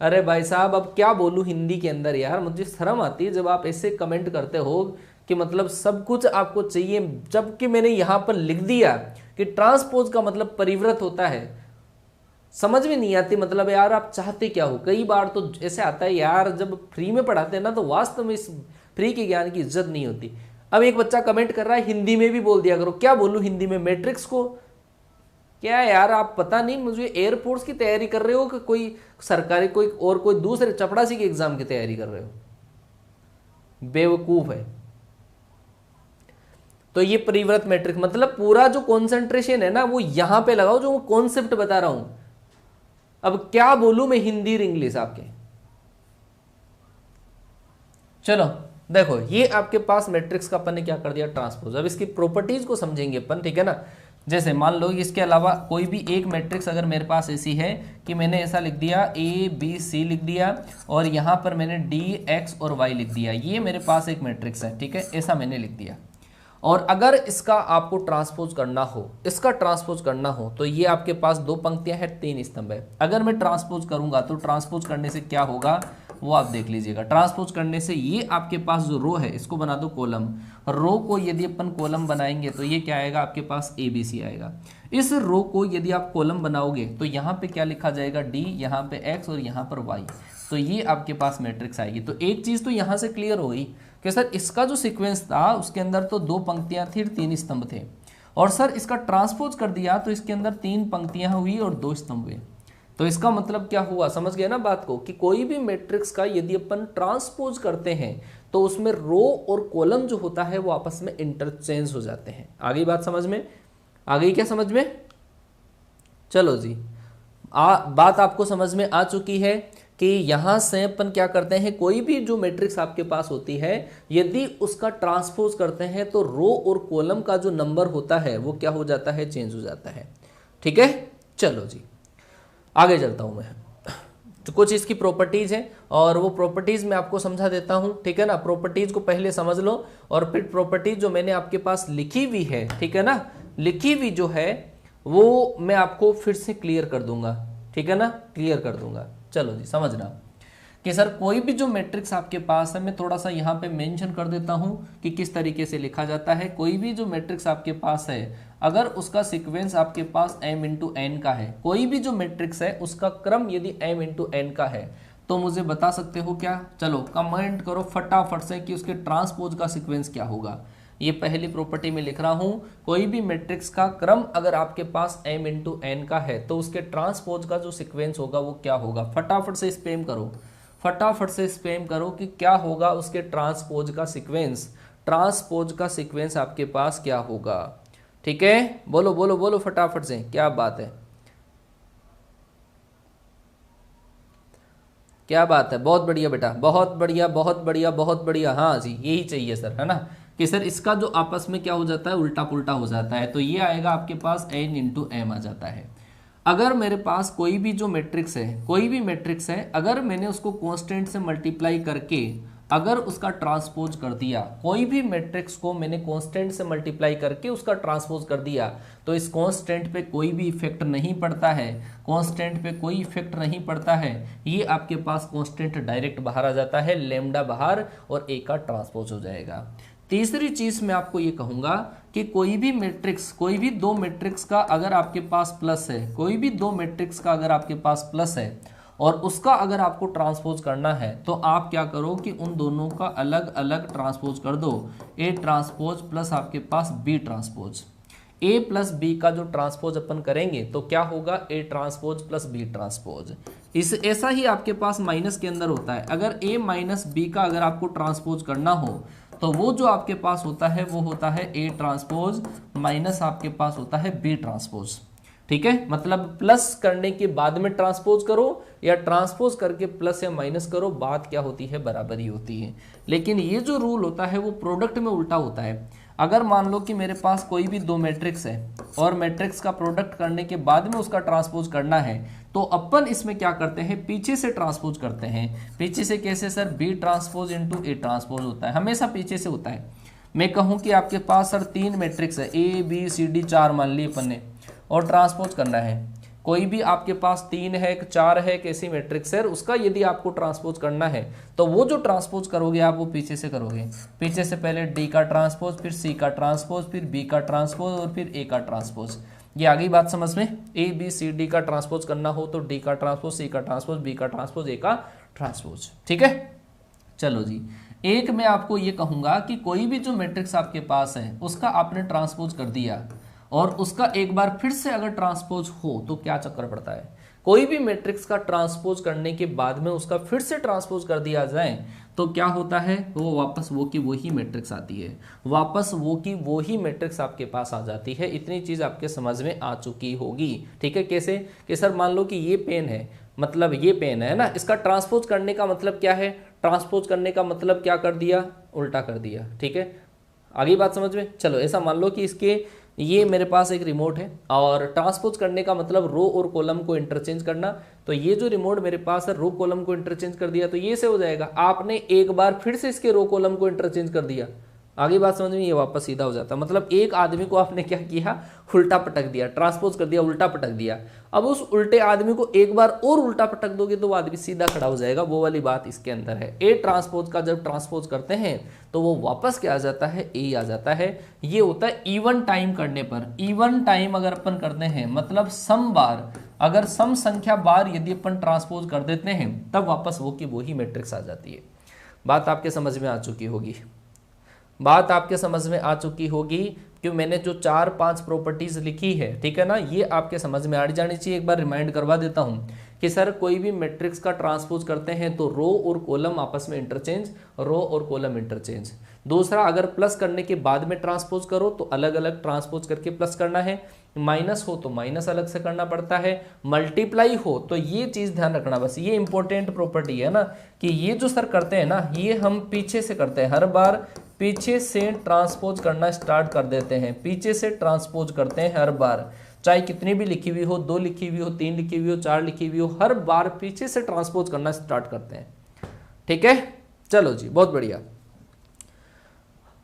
अरे भाई साहब, अब क्या बोलूं हिंदी के अंदर यार, मुझे शर्म आती है जब आप ऐसे कमेंट करते हो कि मतलब सब कुछ आपको चाहिए, जबकि मैंने यहां पर लिख दिया कि ट्रांसपोज का मतलब परिव्रत होता है। समझ में नहीं आती, मतलब यार आप चाहते क्या हो। कई बार तो ऐसे आता है यार, जब फ्री में पढ़ाते हैं ना, तो वास्तव में इस फ्री के ज्ञान की इज्जत नहीं होती। अब एक बच्चा कमेंट कर रहा है हिंदी में भी बोल दिया करो। क्या बोलूं हिंदी में, मैट्रिक्स को क्या यार, आप पता नहीं मुझे एयरफोर्स की तैयारी कर रहे हो कि कोई सरकारी कोई दूसरे चपड़ासी के एग्जाम की तैयारी कर रहे हो, बेवकूफ है। तो ये परिव्रत मैट्रिक्स मतलब पूरा जो कॉन्सेंट्रेशन है ना वो यहां पे लगाओ, जो कॉन्सेप्ट बता रहा हूं। अब क्या बोलूं मैं हिंदी और इंग्लिश आपके। चलो देखो, ये आपके पास मैट्रिक्स का अपन ने क्या कर दिया, ट्रांसपोज। अब इसकी प्रॉपर्टीज को समझेंगे अपन, ठीक है ना। जैसे मान लो इसके अलावा कोई भी एक मैट्रिक्स अगर मेरे पास ऐसी है कि मैंने ऐसा लिख दिया ABC लिख दिया, और यहां पर मैंने DX और Y लिख दिया, ये मेरे पास एक मैट्रिक्स है, ठीक है, ऐसा मैंने लिख दिया। और अगर इसका आपको ट्रांसपोज करना हो, इसका ट्रांसपोज करना हो, तो ये आपके पास 2 पंक्तियां हैं, 3 स्तंभ है। अगर मैं ट्रांसपोज करूंगा तो ट्रांसपोज करने से क्या होगा, वो आप देख लीजिएगा। ट्रांसपोज करने से ये आपके पास जो रो है इसको बना दो कॉलम, रो को यदि अपन कॉलम बनाएंगे तो ये क्या आएगा आपके पास ABC आएगा। इस रो को यदि आप कॉलम बनाओगे तो यहाँ पे क्या लिखा जाएगा D, यहाँ पे X और यहाँ पर Y, तो ये आपके पास मैट्रिक्स आएगी। तो एक चीज तो यहाँ से क्लियर हो गई कि सर इसका जो सीक्वेंस था उसके अंदर तो 2 पंक्तियां थी, 3 स्तंभ थे, और सर इसका ट्रांसपोज कर दिया तो इसके अंदर 3 पंक्तियां हुई और 2 स्तंभ हुए। तो इसका मतलब क्या हुआ, समझ गए ना बात को, कि कोई भी मैट्रिक्स का यदि अपन ट्रांसपोज करते हैं तो उसमें रो और कॉलम जो होता है वो आपस में इंटरचेंज हो जाते हैं। आ गई बात समझ में, आ गई क्या समझ में? चलो जी, बात आपको समझ में आ चुकी है कि यहां से अपन क्या करते हैं, कोई भी जो मैट्रिक्स आपके पास होती है यदि उसका ट्रांसपोज करते हैं तो रो और कॉलम का जो नंबर होता है वो क्या हो जाता है, चेंज हो जाता है। ठीक है, चलो जी आगे चलता हूं मैं। तो कुछ इसकी प्रॉपर्टीज है और वो प्रॉपर्टीज मैं आपको समझा देता हूं, ठीक है ना। प्रॉपर्टीज को पहले समझ लो और फिर प्रॉपर्टीज जो मैंने आपके पास लिखी हुई है, ठीक है ना, लिखी हुई जो है वो मैं आपको फिर से क्लियर कर दूंगा, ठीक है ना, क्लियर कर दूंगा। चलो जी समझना कि सर कोई भी जो मैट्रिक्स आपके पास है, मैं थोड़ा सा यहाँ पे मेंशन कर देता हूँ कि किस तरीके से लिखा जाता है। कोई भी जो मैट्रिक्स आपके पास है अगर उसका सीक्वेंस आपके पास m इंटू एन का है, कोई भी जो मैट्रिक्स है उसका क्रम यदि m इंटू एन का है तो मुझे बता सकते हो क्या, चलो कमेंट करो फटाफट से कि उसके ट्रांसपोज का सीक्वेंस क्या होगा। ये पहली प्रॉपर्टी में लिख रहा हूं, कोई भी मैट्रिक्स का क्रम अगर आपके पास m इंटू एन का है तो उसके ट्रांसपोज का जो सीक्वेंस होगा वो क्या होगा। फटाफट से स्पैम करो, फटाफट से स्पैम करो कि क्या होगा उसके ट्रांसपोज का सीक्वेंस, ट्रांसपोज का सीक्वेंस आपके पास क्या होगा। ठीक है, बोलो बोलो बोलो फटाफट से, क्या बात है, क्या बात है, बहुत बढ़िया बेटा, बहुत बढ़िया बहुत बढ़िया बहुत बढ़िया। हाँ जी यही चाहिए सर, है ना, कि सर इसका जो आपस में क्या हो जाता है, उल्टा पुल्टा हो जाता है। तो ये आएगा आपके पास n इंटू एम आ जाता है। अगर मेरे पास कोई भी जो मैट्रिक्स है, कोई भी मैट्रिक्स है, अगर मैंने उसको कांस्टेंट से मल्टीप्लाई करके अगर उसका ट्रांसपोज कर दिया, कोई भी मैट्रिक्स को मैंने कांस्टेंट से मल्टीप्लाई करके उसका ट्रांसपोज कर दिया तो इस कांस्टेंट पे कोई भी इफेक्ट नहीं पड़ता है, कांस्टेंट पे कोई इफेक्ट नहीं पड़ता है। ये आपके पास कांस्टेंट डायरेक्ट बाहर आ जाता है, लैम्डा बाहर और ए का ट्रांसपोज हो जाएगा। तीसरी चीज मैं आपको ये कहूंगा कि कोई भी मैट्रिक्स, कोई भी 2 मैट्रिक्स का अगर आपके पास प्लस है, कोई भी 2 मैट्रिक्स का अगर आपके पास प्लस है और उसका अगर आपको ट्रांसपोज करना है तो आप क्या करो कि उन दोनों का अलग अलग ट्रांसपोज कर दो। ए ट्रांसपोज प्लस आपके पास B transpose, A plus B का जो ट्रांसपोज अपन करेंगे तो क्या होगा, A transpose plus B transpose. इस ऐसा ही आपके पास माइनस के अंदर होता है, अगर ए माइनस बी का अगर आपको ट्रांसपोज करना हो तो वो जो आपके पास होता है वो होता है ए ट्रांसपोज माइनस आपके पास होता है बी ट्रांसपोज। ठीक है, मतलब प्लस करने के बाद में ट्रांसपोज करो या ट्रांसपोज करके प्लस या माइनस करो, बात क्या होती है, बराबरी होती है। लेकिन ये जो रूल होता है वो प्रोडक्ट में उल्टा होता है। अगर मान लो कि मेरे पास कोई भी 2 मैट्रिक्स है और मैट्रिक्स का प्रोडक्ट करने के बाद में उसका ट्रांसपोज करना है तो अपन इसमें क्या करते हैं, पीछे से ट्रांसपोज करते हैं। पीछे से कैसे sir, B transpose into A transpose होता है, हमेशा पीछे से होता है। मैं कहूँ कि आपके पास सर 3 मैट्रिक्स है, ए बी सी डी 4 मान ली अपन ने, और ट्रांसपोज करना है। कोई भी आपके पास 3 है 4 है कैसी मैट्रिक्स है, उसका यदि आपको ट्रांसपोज करना है तो वो जो ट्रांसपोज करोगे आप वो पीछे से करोगे। पीछे से पहले डी का ट्रांसपोज, फिर सी का ट्रांसपोज, फिर बी का ट्रांसपोज और फिर ए का ट्रांसपोज। ये आ गई बात समझ में। ए बी सी डी का ट्रांसपोज करना हो तो डी का ट्रांसपोज, सी का ट्रांसपोज, बी का ट्रांसपोज, ए का ट्रांसपोज। ठीक है, चलो जी, एक मैं आपको ये कहूंगा कि कोई भी जो मैट्रिक्स आपके पास है उसका आपने ट्रांसपोज कर दिया और उसका एक बार फिर से अगर ट्रांसपोज हो तो क्या चक्कर पड़ता है। कोई भी मैट्रिक्स का ट्रांसपोज करने के बाद में उसका फिर से ट्रांसपोज कर दिया जाए तो क्या होता है, वो वापस वो की वो ही मैट्रिक्स आती है, वापस वो की वो ही मैट्रिक्स आपके पास आ जाती है। इतनी चीज आपके समझ में आ चुकी होगी। ठीक है, कैसे कि सर मान लो कि ये पेन है, मतलब ये पेन है ना, इसका ट्रांसपोज करने का मतलब क्या है, ट्रांसपोज करने का मतलब क्या कर दिया, उल्टा कर दिया। ठीक है, आगे बात समझ में। चलो ऐसा मान लो कि इसके ये मेरे पास एक रिमोट है और ट्रांसपोज करने का मतलब रो और कॉलम को इंटरचेंज करना, तो ये जो रिमोट मेरे पास है रो कॉलम को इंटरचेंज कर दिया तो ये से हो जाएगा। आपने एक बार फिर से इसके रो कॉलम को इंटरचेंज कर दिया आगे बात समझ में, ये वापस सीधा हो जाता है। मतलब एक आदमी को आपने क्या किया, उल्टा पटक दिया, ट्रांसपोज कर दिया, उल्टा पटक दिया। अब उस उल्टे आदमी को एक बार और उल्टा पटक दोगे तो वो आदमी सीधा खड़ा हो जाएगा, वो वाली बात इसके अंदर है। ए ट्रांसपोज का जब ट्रांसपोज करते हैं तो वो वापस क्या आ जाता है, ए आ जाता है। ये होता है इवन टाइम करने पर। इवन टाइम अगर अपन करते हैं मतलब सम बार, अगर सम संख्या बार यदि अपन ट्रांसपोज कर देते हैं तब वापस वो की वो ही मैट्रिक्स आ जाती है। बात आपके समझ में आ चुकी होगी, बात आपके समझ में आ चुकी होगी कि मैंने जो 4-5 प्रॉपर्टीज लिखी है, ठीक है ना, ये आपके समझ में आ जानी चाहिए। एक बार रिमाइंड करवा देता हूं कि सर कोई भी मैट्रिक्स का ट्रांसपोज करते हैं तो रो और कॉलम आपस में इंटरचेंज, रो और कॉलम इंटरचेंज। दूसरा, अगर प्लस करने के बाद में ट्रांसपोज करो तो अलग अलग ट्रांसपोज करके प्लस करना है, माइनस हो तो माइनस अलग से करना पड़ता है, मल्टीप्लाई हो तो ये चीज ध्यान रखना, बस ये इंपॉर्टेंट प्रॉपर्टी है ना कि ये जो सर करते हैं ना, ये हम पीछे से करते हैं, हर बार पीछे से ट्रांसपोज करना स्टार्ट कर देते हैं, पीछे से ट्रांसपोज करते हैं हर बार, चाहे कितनी भी लिखी हुई हो, 2 लिखी हुई हो, 3 लिखी हुई हो, 4 लिखी हुई हो, हर बार पीछे से ट्रांसपोज करना स्टार्ट करते हैं। ठीक है, चलो जी, बहुत बढ़िया,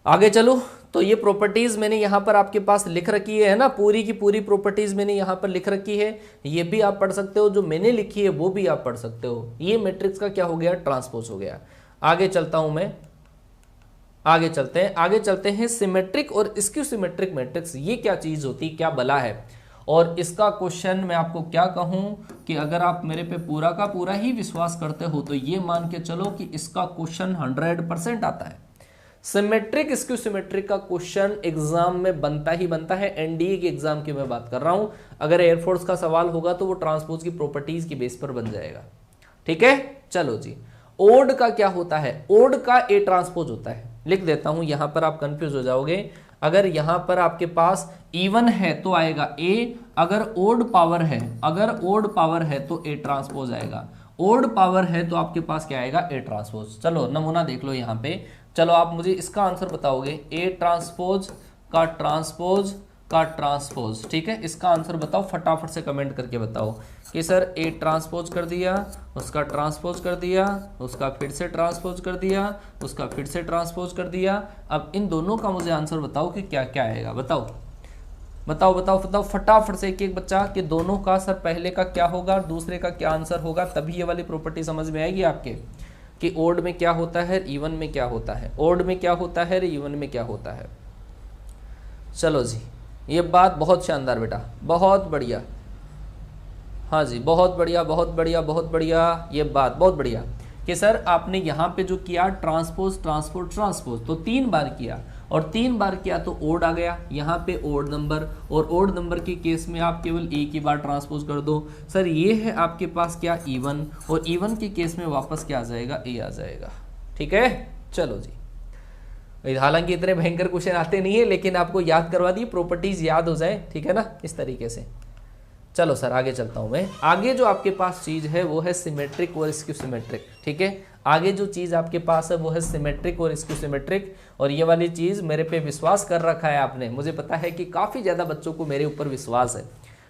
आगे चलो। तो ये प्रॉपर्टीज मैंने यहां पर आपके पास लिख रखी है ना, पूरी की पूरी प्रॉपर्टीज मैंने यहां पर लिख रखी है, ये भी आप पढ़ सकते हो, जो मैंने लिखी है वो भी आप पढ़ सकते हो। ये मैट्रिक्स का क्या हो गया, ट्रांसपोज हो गया। आगे चलता हूं मैं, आगे चलते हैं सिमेट्रिक और स्क्यू सिमेट्रिक मैट्रिक्स, ये क्या चीज होती, क्या बला है। और इसका क्वेश्चन मैं आपको क्या कहूं कि अगर आप मेरे पे पूरा का पूरा ही विश्वास करते हो तो ये मान के चलो कि इसका क्वेश्चन 100% आता है। सिमेट्रिक स्क्यू सिमेट्रिक का क्वेश्चन एग्जाम में बनता ही बनता है, एनडीए के एग्जाम की मैं बात कर रहा हूं। अगर एयरफोर्स का सवाल होगा तो वो ट्रांसपोज की प्रॉपर्टीज की बेस पर बन जाएगा। ठीक है, चलो जी। ओड का क्या होता है, ओड का ए ट्रांसपोज होता है, लिख देता हूं, यहां पर आप कंफ्यूज हो जाओगे। अगर यहां पर आपके पास इवन है तो आएगा ए, अगर ओड पावर है, अगर ओड पावर है तो ए ट्रांसपोज आएगा, ओड पावर है तो आपके पास क्या आएगा, ए ट्रांसपोज। चलो नमूना देख लो यहां पे, चलो आप मुझे इसका आंसर बताओगे, ए ट्रांसपोज का ट्रांसपोज का ट्रांसपोज। ठीक है, इसका आंसर बताओ, फटाफट से कमेंट करके बताओ कि सर ए ट्रांसपोज कर दिया, उसका ट्रांसपोज कर दिया, उसका फिर से ट्रांसपोज कर दिया, उसका फिर से ट्रांसपोज कर दिया। अब इन दोनों का मुझे आंसर बताओ कि क्या क्या आएगा, बताओ बताओ बताओ बताओ फटाफट से एक एक बच्चा, कि दोनों का सर पहले का क्या होगा, दूसरे का क्या आंसर होगा, तभी ये वाली प्रॉपर्टी समझ में आएगी आपके कि ओड में क्या होता है, इवन में क्या होता है, ओड में क्या होता है, इवन में क्या होता है। चलो जी, ये बात बहुत शानदार बेटा, बहुत बढ़िया, हाँ जी, बहुत बढ़िया बहुत बढ़िया बहुत बढ़िया, ये बात बहुत बढ़िया कि सर आपने यहाँ पे जो किया ट्रांसपोज ट्रांसपोज ट्रांसपोज, तो 3 बार किया, और 3 बार किया तो ओड आ गया, यहाँ पे ओड नंबर, और ओड नंबर के केस में आप केवल एक ही बार ट्रांसपोज कर दो। सर ये है आपके पास क्या, इवन, और इवन के केस में वापस क्या आ जाएगा, ए आ जाएगा। ठीक है, चलो जी, हालांकि इतने भयंकर क्वेश्चन आते नहीं है, लेकिन आपको याद करवा दी, प्रॉपर्टीज याद हो जाए, ठीक है ना, इस तरीके से। चलो सर आगे चलता हूं मैं, आगे जो आपके पास चीज है वो है सिमेट्रिक और स्क्यू सिमेट्रिक। ठीक है, आगे जो चीज आपके पास है वो है सिमेट्रिक और स्क्यू सिमेट्रिक, और ये वाली चीज मेरे पे विश्वास कर रखा है आपने, मुझे पता है कि काफी ज्यादा बच्चों को मेरे ऊपर विश्वास है।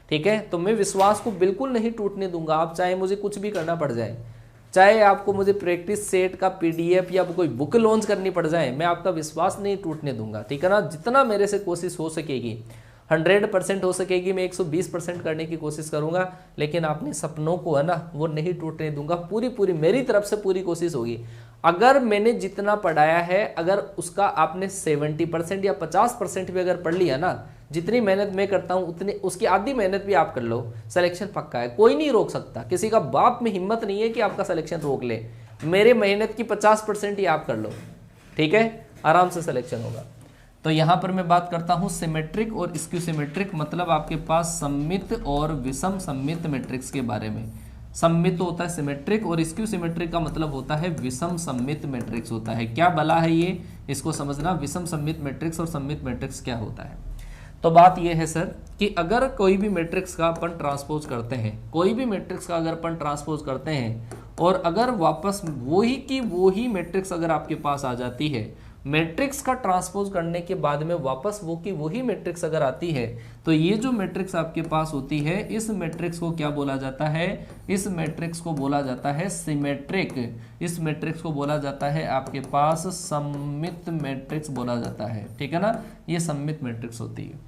ठीक है, तो मैं विश्वास को बिल्कुल नहीं टूटने दूंगा, आप चाहे मुझे कुछ भी करना पड़ जाए, चाहे आपको मुझे प्रैक्टिस सेट का पीडीएफ या कोई बुक लॉन्च करनी पड़ जाए, मैं आपका विश्वास नहीं टूटने दूंगा। ठीक है ना, जितना मेरे से कोशिश हो सकेगी, 100% हो सकेगी, मैं 120% करने की कोशिश करूंगा, लेकिन अपने सपनों को है ना वो नहीं टूटने दूंगा, पूरी पूरी मेरी तरफ से पूरी कोशिश होगी। अगर मैंने जितना पढ़ाया है, अगर उसका आपने 70% या 50% भी अगर पढ़ लिया ना, जितनी मेहनत मैं करता हूं उतनी उसकी आधी मेहनत भी आप कर लो, सिलेक्शन पक्का है, कोई नहीं रोक सकता, किसी का बाप में हिम्मत नहीं है कि आपका सिलेक्शन रोक ले। मेरे मेहनत की 50% ही आप कर लो, ठीक है, आराम से सिलेक्शन होगा। तो यहां पर मैं बात करता हूं सिमेट्रिक और स्क्यू सिमेट्रिक, मतलब आपके पास सममित और विषम सममित मैट्रिक्स के बारे में। सममित होता है सिमेट्रिक, और स्क्यू सिमेट्रिक का मतलब होता है विषम सममित मैट्रिक्स होता है। क्या बला है ये, इसको समझना, विषम सममित मैट्रिक्स और सममित मैट्रिक्स क्या होता है। तो बात ये है सर कि अगर कोई भी मैट्रिक्स का अपन ट्रांसपोज करते हैं, कोई भी मैट्रिक्स का अगर अपन ट्रांसपोज करते हैं, और अगर वापस वही की वही मैट्रिक्स अगर आपके पास आ जाती है, मैट्रिक्स का ट्रांसपोज करने के बाद में वापस वो की वही मैट्रिक्स अगर आती है तो ये जो मैट्रिक्स आपके पास होती है इस मैट्रिक्स को क्या बोला जाता है, इस मैट्रिक्स को बोला जाता है सिमेट्रिक, इस मैट्रिक्स को बोला जाता है आपके पास सममित मैट्रिक्स बोला जाता है, ठीक है ना, ये सममित मैट्रिक्स होती है।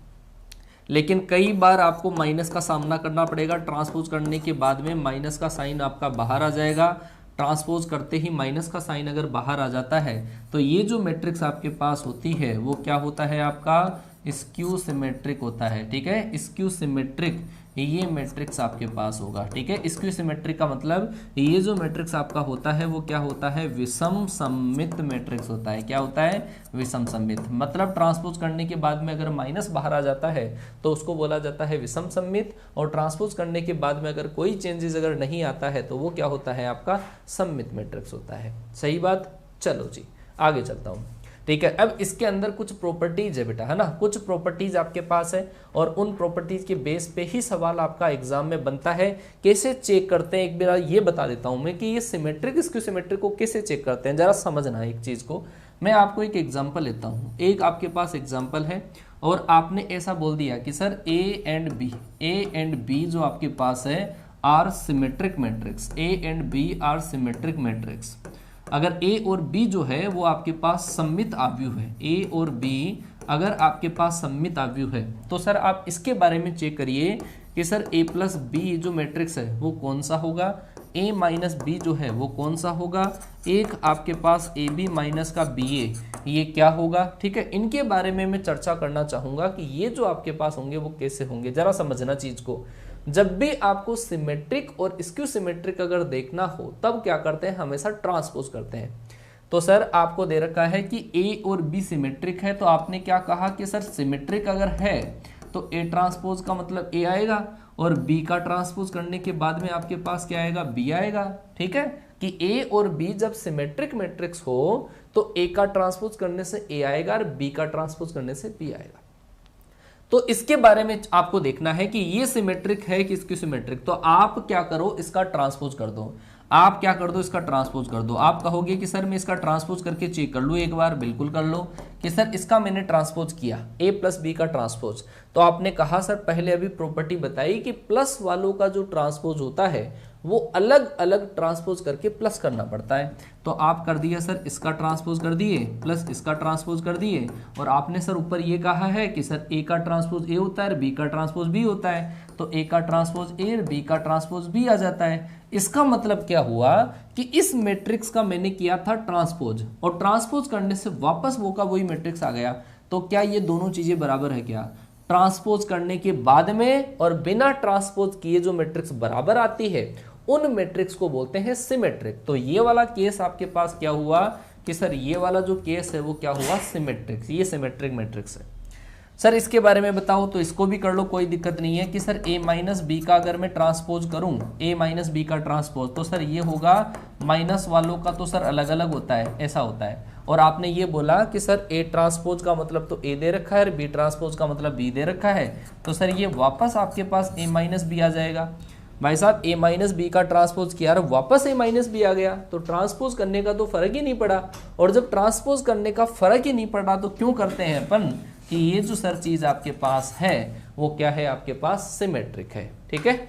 लेकिन कई बार आपको माइनस का सामना करना पड़ेगा, ट्रांसपोज करने के बाद में माइनस का साइन आपका बाहर आ जाएगा, ट्रांसपोज करते ही माइनस का साइन अगर बाहर आ जाता है तो ये जो मैट्रिक्स आपके पास होती है वो क्या होता है आपका स्क्यू सिमेट्रिक होता है, ठीक है, स्क्यू सिमेट्रिक ये मैट्रिक्स आपके पास होगा, ठीक है। स्क्यू सिमेट्रिक का मतलब ये जो मैट्रिक्स आपका होता है वो क्या होता है, विषम सममित मैट्रिक्स होता है, क्या होता है, विषम सममित। मतलब ट्रांसपोज करने के बाद में अगर माइनस बाहर आ जाता है तो उसको बोला जाता है विषम सममित, और ट्रांसपोज करने के बाद में अगर कोई चेंजेस अगर नहीं आता है तो वो क्या होता है आपका सममित मैट्रिक्स होता है। सही बात, चलो जी आगे चलता हूँ, ठीक है। अब इसके अंदर कुछ प्रॉपर्टीज है बेटा, है ना, कुछ प्रॉपर्टीज आपके पास है और उन प्रॉपर्टीज के बेस पे ही सवाल आपका एग्जाम में बनता है। कैसे चेक करते हैं एक बार ये बता देता हूं मैं कि ये सिमेट्रिक स्क्यू सिमेट्रिक को कैसे चेक करते हैं, जरा समझना एक चीज को। मैं आपको एक एग्जाम्पल लेता हूँ, एक आपके पास एग्जाम्पल है और आपने ऐसा बोल दिया कि सर ए एंड बी जो आपके पास है are symmetric matrix, A and B are symmetric matrix. अगर ए और बी जो है वो आपके पास सममित आव्यूह है, ए और बी अगर आपके पास सममित आव्यूह है तो सर आप इसके बारे में चेक करिए कि सर ए प्लस बी जो मैट्रिक्स है वो कौन सा होगा, ए माइनस बी जो है वो कौन सा होगा, एक आपके पास ए बी माइनस का बी ए ये क्या होगा, ठीक है। इनके बारे में मैं चर्चा करना चाहूंगा कि ये जो आपके पास होंगे वो कैसे होंगे, जरा समझना चीज को। जब भी आपको सिमेट्रिक और स्क्यू सिमेट्रिक अगर देखना हो तब क्या करते हैं, हमेशा ट्रांसपोज करते हैं। तो सर आपको दे रखा है कि ए और बी सिमेट्रिक है तो आपने क्या कहा कि सर सिमेट्रिक अगर है तो ए ट्रांसपोज का मतलब ए आएगा और बी का ट्रांसपोज करने के बाद में आपके पास क्या आएगा, बी आएगा, ठीक है। कि ए और बी जब सिमेट्रिक मैट्रिक्स हो तो ए का ट्रांसपोज करने से ए आएगा और बी का ट्रांसपोज करने से बी आएगा। तो इसके बारे में आपको देखना है कि ये सिमेट्रिक है कि इसकी सिमेट्रिक, तो आप क्या करो इसका ट्रांसपोज कर दो, आप क्या कर दो इसका ट्रांसपोज कर दो। आप कहोगे कि सर मैं इसका ट्रांसपोज करके चेक कर लूँ एक बार, बिल्कुल कर लो कि सर इसका मैंने ट्रांसपोज किया ए प्लस बी का ट्रांसपोज, तो आपने कहा सर पहले अभी प्रॉपर्टी बताई कि प्लस वालों का जो ट्रांसपोज होता है वो अलग अलग ट्रांसपोज करके प्लस करना पड़ता है। तो आप कर दिया सर इसका ट्रांसपोज कर दिए प्लस इसका ट्रांसपोज कर दिए, और आपने सर ऊपर ये कहा है कि सर ए का ट्रांसपोज ए होता है, बी का ट्रांसपोज बी होता है, तो ए का ट्रांसपोज ए और बी का ट्रांसपोज बी आ जाता है। इसका मतलब क्या हुआ कि इस मैट्रिक्स का मैंने किया था ट्रांसपोज, और ट्रांसपोज करने से वापस वो का वही मैट्रिक्स आ गया। तो क्या ये दोनों चीजें बराबर है क्या, ट्रांसपोज करने के बाद में और बिना ट्रांसपोज किए जो मैट्रिक्स बराबर आती है उन मैट्रिक्स को बोलते हैं सिमेट्रिक। तो ये वाला केस आपके पास क्या हुआ कि सर ये वाला जो केस है वो क्या हुआ, सिमेट्रिक्स, ये सिमेट्रिक मैट्रिक्स है। सर इसके बारे में बताओ तो इसको भी कर लो, कोई दिक्कत नहीं है कि सर ए माइनस बी का अगर मैं ट्रांसपोज करूं, ए माइनस बी का ट्रांसपोज, तो सर ये होगा माइनस वालों का तो सर अलग अलग होता है, ऐसा होता है। और आपने ये बोला कि सर ए ट्रांसपोज का मतलब तो ए दे रखा है और बी ट्रांसपोज का मतलब बी दे रखा है, तो सर ये वापस आपके पास ए माइनस बी आ जाएगा। भाई साहब ए माइनस बी का ट्रांसपोज किया और वापस ए माइनस बी आ गया, तो ट्रांसपोज करने का तो फर्क ही नहीं पड़ा। और जब ट्रांसपोज करने का फर्क ही नहीं पड़ा तो क्यों करते हैं अपन कि ये जो सर चीज आपके पास है वो क्या है, आपके पास सिमेट्रिक है, ठीक है।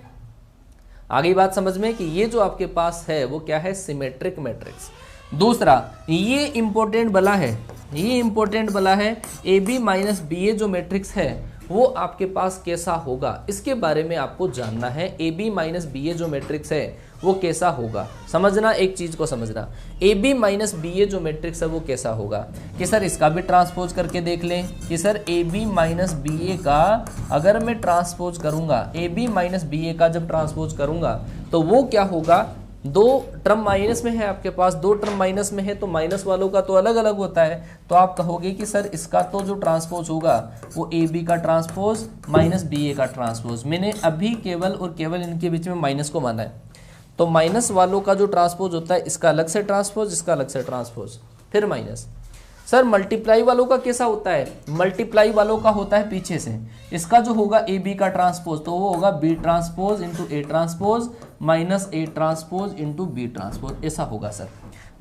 आगे बात समझ में कि ये जो आपके पास है वो क्या है, सिमेट्रिक मैट्रिक्स। दूसरा ये इंपॉर्टेंट बला है, ये इंपॉर्टेंट बला है, ए बी माइनस बी ए जो मैट्रिक्स है वो आपके पास कैसा होगा, इसके बारे में आपको जानना है। ए बी माइनस बी ए जो मैट्रिक्स है वो कैसा होगा, समझना एक चीज को समझना, ए बी माइनस बी ए जो मैट्रिक्स है वो कैसा होगा कि सर इसका भी ट्रांसपोज करके देख लें कि sir A B minus B A का अगर मैं ट्रांसपोज करूंगा, A B minus B A का जब ट्रांसपोज करूंगा तो वो क्या होगा, दो टर्म माइनस में है आपके पास, दो टर्म माइनस में है तो माइनस वालों का तो अलग अलग होता है। तो आप कहोगे कि सर इसका तो जो ट्रांसपोज होगा वो ए बी का ट्रांसपोज माइनस बी ए का ट्रांसपोज, मैंने अभी केवल और केवल इनके बीच में माइनस को माना है, तो माइनस वालों का जो ट्रांसपोज होता है इसका अलग से ट्रांसपोज, इसका अलग से ट्रांसपोज, फिर माइनस। सर मल्टीप्लाई वालों का कैसा होता है, मल्टीप्लाई वालों का होता है पीछे से, इसका जो होगा ए बी का ट्रांसपोज तो वो होगा B transpose into A transpose minus A transpose into B transpose, ऐसा होगा sir.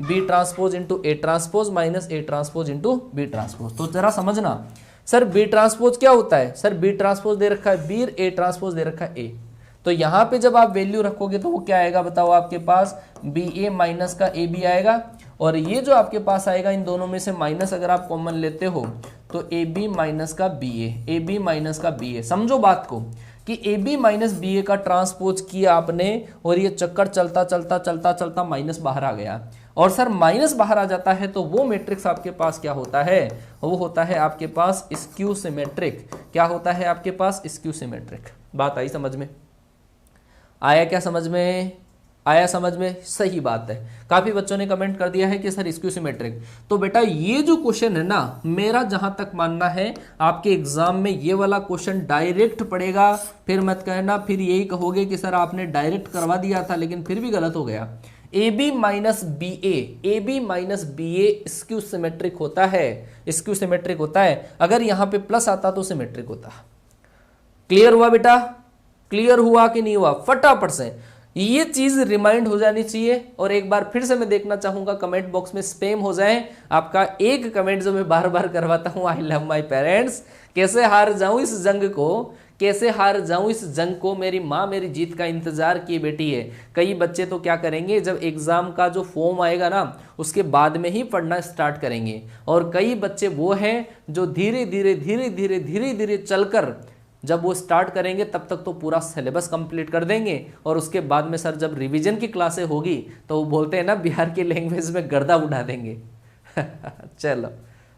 B transpose into A transpose minus A transpose into B transpose. तो जरा समझना सर बी ट्रांसपोज क्या होता है, सर बी ट्रांसपोज दे रखा है बी, ए ट्रांसपोज दे रखा है ए। तो यहां पे जब आप वैल्यू रखोगे तो वो क्या आएगा बताओ, आपके पास बी ए माइनस का ए बी आएगा, और ये जो आपके पास आएगा इन दोनों में से माइनस अगर आप कॉमन लेते हो तो ए बी माइनस का बी ए बी माइनस का बी ए। समझो बात को कि ए बी माइनस बी ए का ट्रांसपोज किया आपने और ये चक्कर चलता चलता चलता चलता माइनस बाहर आ गया, और सर माइनस बाहर आ जाता है तो वो मैट्रिक्स आपके पास क्या होता है, वो होता है आपके पास स्क्यू सिमेट्रिक। क्या होता है आपके पास, स्क्यू सिमेट्रिक। बात आई समझ में, आया क्या समझ में, आया समझ में, सही बात है। काफी बच्चों ने कमेंट कर दिया है कि सर स्क्यू सिमेट्रिक। तो बेटा ये जो क्वेश्चन है ना, मेरा जहां तक मानना है आपके एग्जाम में ये वाला क्वेश्चन डायरेक्ट पड़ेगा। फिर मत कहना, फिर यही कहोगे कि सर आपने डायरेक्ट करवा दिया था लेकिन फिर भी गलत हो गया। A B minus B A B minus B A skew symmetric होता है, स्क्यू सिमेट्रिक होता है। अगर यहां पे प्लस आता तो सिमेट्रिक होता। क्लियर हुआ बेटा, क्लियर हुआ कि नहीं हुआ, फटाफट से ये चीज रिमाइंड हो जानी चाहिए। और एक बार फिर से मैं देखना चाहूंगा कमेंट बॉक्स में स्पैम हो जाए आपका एक कमेंट जो मैं बार बार करवाता हूं, आई लव माय पेरेंट्स। कैसे हार जाऊं इस जंग को, कैसे हार जाऊं इस जंग को, मेरी माँ मेरी जीत का इंतजार किए बैठी है। कई बच्चे तो क्या करेंगे, जब एग्जाम का जो फॉर्म आएगा ना उसके बाद में ही पढ़ना स्टार्ट करेंगे, और कई बच्चे वो हैं जो धीरे धीरे धीरे धीरे धीरे धीरे चलकर जब वो स्टार्ट करेंगे तब तक तो पूरा सिलेबस कंप्लीट कर देंगे, और उसके बाद में सर जब रिवीजन की क्लासें होगी तो वो बोलते हैं ना बिहार की लैंग्वेज में गर्दा उड़ा देंगे। चलो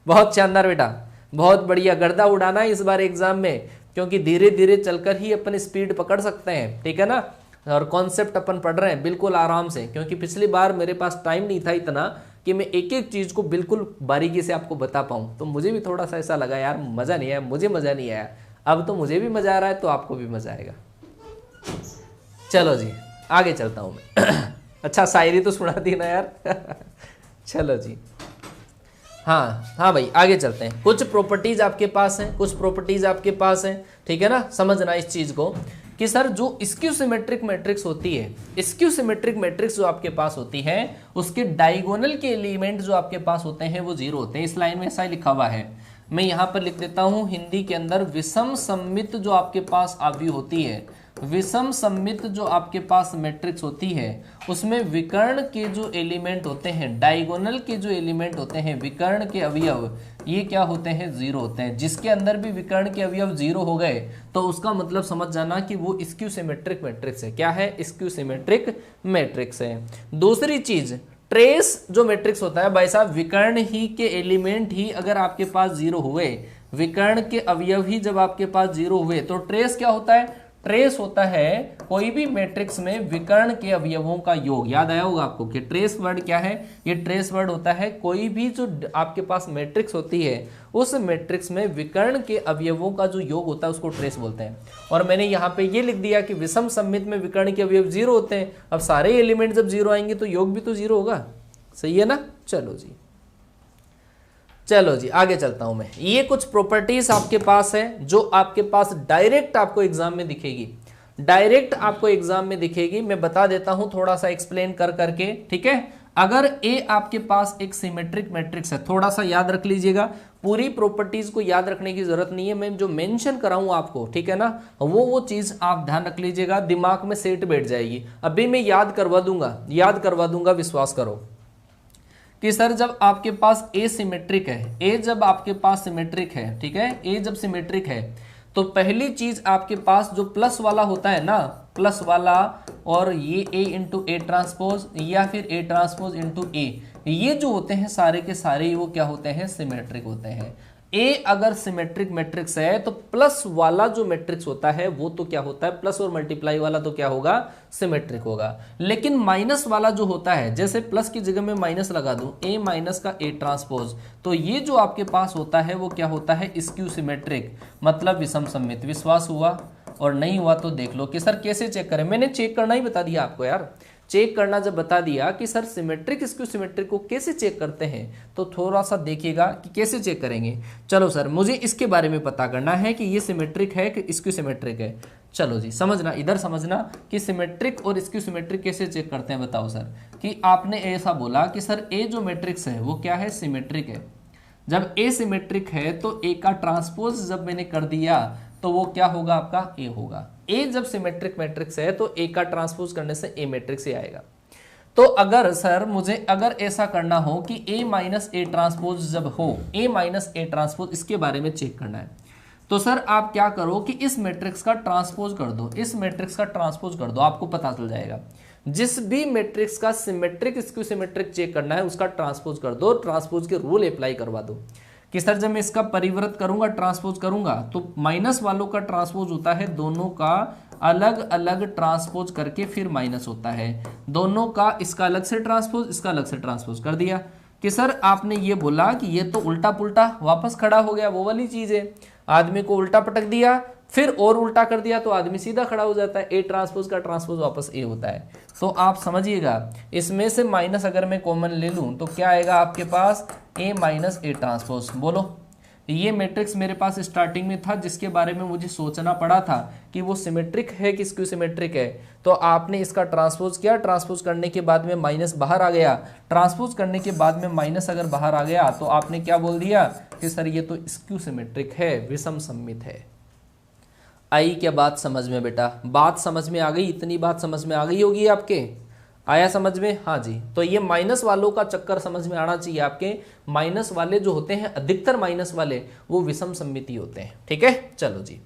बहुत शानदार बेटा, बहुत बढ़िया, गर्दा उड़ाना है इस बार एग्जाम में, क्योंकि धीरे धीरे चलकर ही अपन स्पीड पकड़ सकते हैं, ठीक है ना। और कॉन्सेप्ट अपन पढ़ रहे हैं बिल्कुल आराम से, क्योंकि पिछली बार मेरे पास टाइम नहीं था इतना कि मैं एक एक चीज को बिल्कुल बारीकी से आपको बता पाऊँ। तो मुझे भी थोड़ा सा ऐसा लगा यार मजा नहीं आया, मुझे मजा नहीं आया। अब तो मुझे भी मजा आ रहा है तो आपको भी मजा आएगा। चलो जी आगे चलता हूं मैं। अच्छा शायरी तो सुना दी ना यार। चलो जी, हाँ हाँ भाई आगे चलते हैं। कुछ प्रॉपर्टीज आपके पास हैं, कुछ प्रॉपर्टीज आपके पास हैं, ठीक है ना। समझना इस चीज को कि सर जो स्क्यू सिमेट्रिक मैट्रिक्स होती है, स्क्यू सिमेट्रिक मैट्रिक्स जो आपके पास होती है उसके डायगोनल के एलिमेंट जो आपके पास होते हैं वो जीरो होते हैं। इस लाइन में ऐसा ही लिखा हुआ है, मैं यहां पर लिख देता हूं हिंदी के अंदर, विषम सममित जो आपके पास अवयव होती है, विषम सममित जो आपके पास मैट्रिक्स होती है उसमें विकर्ण के जो एलिमेंट होते हैं, डायगोनल के जो एलिमेंट होते हैं, विकर्ण के अवयव, ये क्या होते हैं, जीरो होते हैं। जिसके अंदर भी विकर्ण के अवयव जीरो हो गए तो उसका मतलब समझ जाना कि वो स्क्यू सिमेट्रिक मैट्रिक्स है। क्या है, स्क्यू सिमेट्रिक मैट्रिक्स है। दूसरी चीज, ट्रेस जो मैट्रिक्स होता है भाई साहब, विकर्ण ही के एलिमेंट ही अगर आपके पास जीरो हुए, विकर्ण के अवयव ही जब आपके पास जीरो हुए तो ट्रेस क्या होता है, ट्रेस होता है कोई भी मैट्रिक्स में विकर्ण के अवयवों का योग। याद आया होगा आपको कि ट्रेस वर्ड क्या है, ये ट्रेस वर्ड होता है कोई भी जो आपके पास मैट्रिक्स होती है उस मैट्रिक्स में विकर्ण के अवयवों का जो योग होता है उसको ट्रेस बोलते हैं। और मैंने यहाँ पे ये लिख दिया कि विषम सममित में विकर्ण के अवयव जीरो होते हैं। अब सारे एलिमेंट जब जीरो आएंगे तो योग भी तो जीरो होगा, सही है ना। चलो जी, चलो जी आगे चलता हूं मैं। ये कुछ प्रॉपर्टीज आपके पास है जो आपके पास डायरेक्ट आपको एग्जाम में दिखेगी, डायरेक्ट आपको एग्जाम में दिखेगी। मैं बता देता हूं थोड़ा सा एक्सप्लेन कर करके, ठीक है। अगर ए आपके पास एक सिमेट्रिक मैट्रिक्स है, थोड़ा सा याद रख लीजिएगा, पूरी प्रॉपर्टीज को याद रखने की जरूरत नहीं है, मैं जो मेंशन कराऊं आपको, ठीक है ना, वो चीज आप ध्यान रख लीजिएगा, दिमाग में सेट बैठ जाएगी। अभी मैं याद करवा दूंगा, विश्वास करो कि सर जब आपके पास ए सिमेट्रिक है, ए जब आपके पास सिमेट्रिक है, ठीक है, ए जब सिमेट्रिक है तो पहली चीज आपके पास जो प्लस वाला होता है ना, प्लस वाला, और ये ए इंटू ए ट्रांसपोज या फिर ए ट्रांसपोज इंटू ए, ये जो होते हैं सारे के सारे वो क्या होते हैं, सिमेट्रिक होते हैं। ए अगर सिमेट्रिक मैट्रिक्स है तो प्लस वाला जो मैट्रिक्स होता है वो तो क्या होता है, प्लस और मल्टीप्लाई वाला तो क्या होगा, सिमेट्रिक होगा। लेकिन माइनस वाला जो होता है, जैसे प्लस की जगह में माइनस लगा दूं, ए माइनस का ए ट्रांसपोज, तो ये जो आपके पास होता है वो क्या होता है, स्क्यू सिमेट्रिक, मतलब विषम सममित। विश्वास हुआ? और नहीं हुआ तो देख लो कि सर कैसे चेक करें। मैंने चेक करना ही बता दिया आपको यार, चेक करना जब बता दिया कि सर सिमेट्रिक स्क्यू सिमेट्रिक को कैसे चेक करते हैं तो थोड़ा सा देखिएगा कि कैसे चेक करेंगे। चलो सर मुझे इसके बारे में पता करना है कि ये सिमेट्रिक है कि स्क्यू सिमेट्रिक है। चलो जी समझना, इधर समझना कि सिमेट्रिक और स्क्यू सिमेट्रिक कैसे चेक करते हैं। बताओ सर कि आपने ऐसा बोला कि सर ए जो मैट्रिक्स है वो क्या है, सिमेट्रिक है। जब ए सिमेट्रिक है तो ए का ट्रांसपोज जब मैंने कर दिया तो वो क्या होगा, आपका ए होगा। ए जब सिमेट्रिक मैट्रिक्स है तो ए का ट्रांसपोज करने से ए मैट्रिक्स ही आएगा। तो अगर सर मुझे अगर ऐसा करना हो कि ए माइनस ए ट्रांसपोज जब हो, ए माइनस ए ट्रांसपोज, इसके बारे में चेक करना है, तो सर आप क्या करो कि इस मैट्रिक्स का ट्रांसपोज कर दो, इस मैट्रिक्स का ट्रांसपोज कर दो, आपको पता चल जाएगा। जिस भी मैट्रिक्स का सिमेट्रिक स्क्यू सिमेट्रिक चेक करना है उसका ट्रांसपोज कर दो, ट्रांसपोज के रूल अप्लाई करवा दो कि सर जब मैं इसका परिवर्त करूंगा, ट्रांसपोज करूंगा, तो माइनस वालों का ट्रांसपोज होता है दोनों का अलग अलग ट्रांसपोज करके फिर माइनस होता है, दोनों का इसका अलग से ट्रांसपोज, इसका अलग से ट्रांसपोज कर दिया। कि सर आपने ये बोला कि ये तो उल्टा पुल्टा वापस खड़ा हो गया, वो वाली चीज है, आदमी को उल्टा पटक दिया फिर और उल्टा कर दिया तो आदमी सीधा खड़ा हो जाता है, ए ट्रांसपोज का ट्रांसपोज वापस ए होता है। तो आप समझिएगा, इसमें से माइनस अगर मैं कॉमन ले लूं तो क्या आएगा आपके पास, ए माइनस ए ट्रांसपोज। बोलो, ये मैट्रिक्स मेरे पास स्टार्टिंग में था जिसके बारे में मुझे सोचना पड़ा था कि वो सिमेट्रिक है कि स्क्यू सिमेट्रिक है, तो आपने इसका ट्रांसपोज किया, ट्रांसपोज करने के बाद में माइनस बाहर आ गया, ट्रांसपोज करने के बाद में माइनस अगर बाहर आ गया तो आपने क्या बोल दिया कि सर ये तो स्क्यू सिमेट्रिक है, विषम सममित है। आई क्या बात समझ में बेटा, बात समझ में आ गई, इतनी बात समझ में आ गई होगी आपके, आया समझ में? हाँ जी। तो ये माइनस वालों का चक्कर समझ में आना चाहिए आपके, माइनस वाले जो होते हैं, अधिकतर माइनस वाले वो विषम सममिति होते हैं, ठीक है। चलो जी,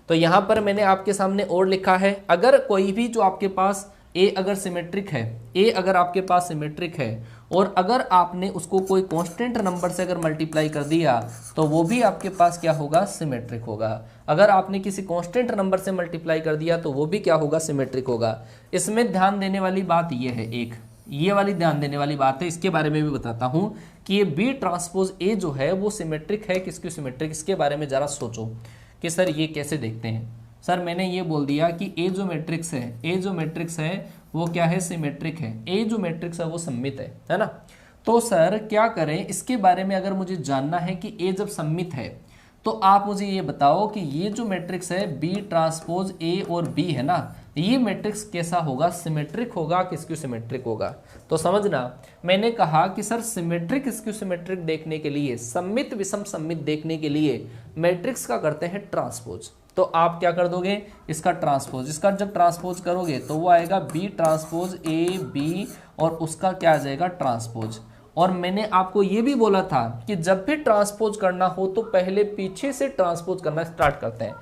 तो यहां पर मैंने आपके सामने और लिखा है, अगर कोई भी जो आपके पास ए अगर सिमेट्रिक है, ए अगर आपके पास सिमेट्रिक है और अगर आपने उसको कोई कांस्टेंट नंबर से अगर मल्टीप्लाई कर दिया तो वो भी आपके पास क्या होगा, सिमेट्रिक होगा। अगर आपने किसी कांस्टेंट नंबर से मल्टीप्लाई कर दिया तो वो भी क्या होगा, सिमेट्रिक होगा। इसमें ध्यान देने वाली बात ये है, एक ये वाली ध्यान देने वाली बात है, इसके बारे में भी बताता हूं कि ये बी ट्रांसपोज ए जो है वो सिमेट्रिक है कि स्क्यू सिमेट्रिक, इसके बारे में जरा सोचो कि सर ये कैसे देखते हैं। सर मैंने ये बोल दिया कि ए जो मैट्रिक्स है, ए जो मैट्रिक्स है वो क्या है, सिमेट्रिक है, ए जो मैट्रिक्स है वो सममित है ना। तो सर क्या करें, इसके बारे में अगर मुझे जानना है कि ए जब सममित है तो आप मुझे ये बताओ कि ये जो मैट्रिक्स है बी ट्रांसपोज ए और बी है ना, ये मैट्रिक्स कैसा होगा, सिमेट्रिक होगा कि स्क्यू सिमेट्रिक होगा। तो समझना, मैंने कहा कि सर सिमेट्रिक स्क्यू सिमेट्रिक देखने के लिए, सममित विषम सममित देखने के लिए मैट्रिक्स का करते हैं ट्रांसपोज। तो आप क्या कर दोगे, इसका ट्रांसपोज, इसका जब ट्रांसपोज करोगे तो वो आएगा बी ट्रांसपोज ए बी और उसका क्या आ जाएगा, ट्रांसपोज। और मैंने आपको ये भी बोला था कि जब भी ट्रांसपोज करना हो तो पहले पीछे से ट्रांसपोज करना स्टार्ट करते हैं।